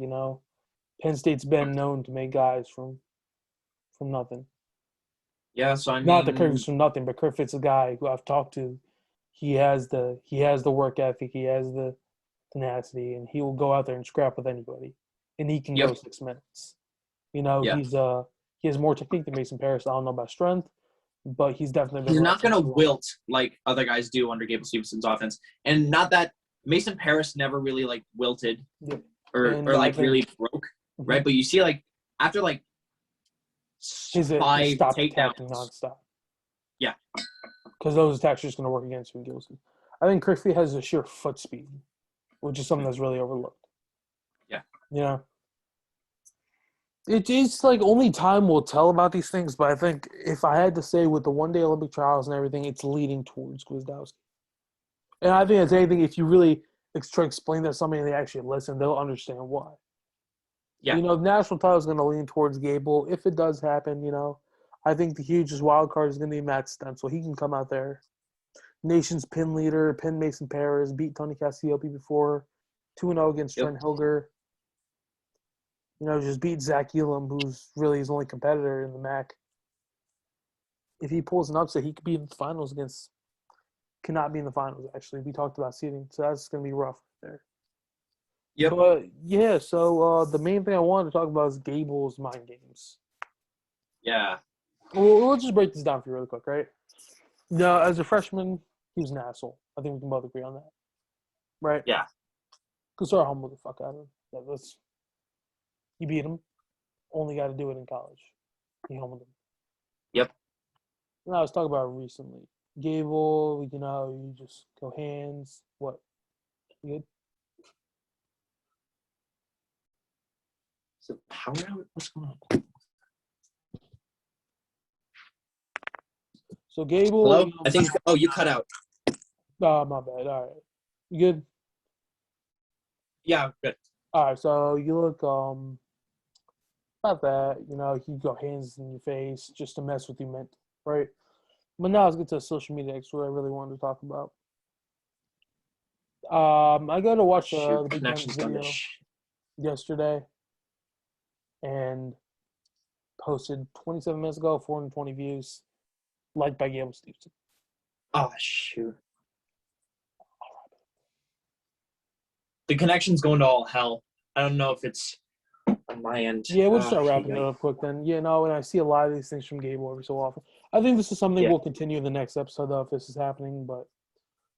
Penn State's been known to make guys from nothing. Yeah, so I mean, Not that Kirkfield's from nothing, but Kirkfield's a guy who I've talked to. He has the work ethic. He has the tenacity, and he will go out there and scrap with anybody. And he can go 6 minutes. Yeah. He has more technique than Mason Parris. I don't know about strength, but he's definitely been. He's not going to wilt like other guys do under Gable Stevenson's offense, and not that Mason Parris never really like wilted or like really broke, right? But you see, like after like 5 takedowns nonstop. Yeah, because those attacks are just going to work against you in Gilson. I think Kirkfield has a sheer foot speed, which is something that's really overlooked. Yeah. It's like only time will tell about these things, but I think if I had to say with the one-day Olympic trials and everything, it's leading towards Gwizdowski. And I think, as anything, if you really try to explain that to somebody and they actually listen, they'll understand why. Yeah. The national title is going to lean towards Gable. If it does happen, I think the hugest wild card is going to be Matt Stencil. He can come out there. Nation's pin leader, pin Mason Parris, beat Tony Cassiope before, 2-0 against Trent Hilger. Just beat Zach Elam, who's really his only competitor in the MAC. If he pulls an upset, he could be in the finals cannot be in the finals, actually. We talked about seeding, so that's going to be rough there. Yep. But, yeah, so the main thing I wanted to talk about is Gable's mind games. Yeah. We'll just break this down for you really quick, right? As a freshman, he was an asshole. I think we can both agree on that. Right? Yeah. Because start humble the fuck out of him. You beat him. Only got to do it in college. He humbled him. Yep. And I was talking about recently. Gable, you just go hands. What? You good? So power out? What's going on? So Gable. Hello? I think. Oh, you cut out. Oh, my bad. All right. You good? Yeah, good. All right. So you look about that. He go hands in your face just to mess with you, meant right. But now let's get to the social media X, what I really wanted to talk about. I got to watch the Big Ben's video yesterday and posted 27 minutes ago, 420 views, liked by Gable Stevenson. Oh, shoot. The connection's going to all hell. I don't know if it's on my end. Yeah, we'll start wrapping it up quick then. And I see a lot of these things from Gable every so often. I think this is something we'll continue in the next episode, though, if this is happening. But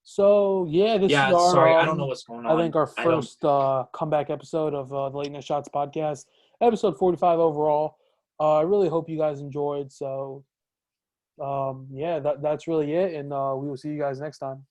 so, this is our, sorry, I don't know what's going on. I think our first comeback episode of the Late Night Shots podcast, episode 45 overall. I really hope you guys enjoyed. So, that's really it. And we will see you guys next time.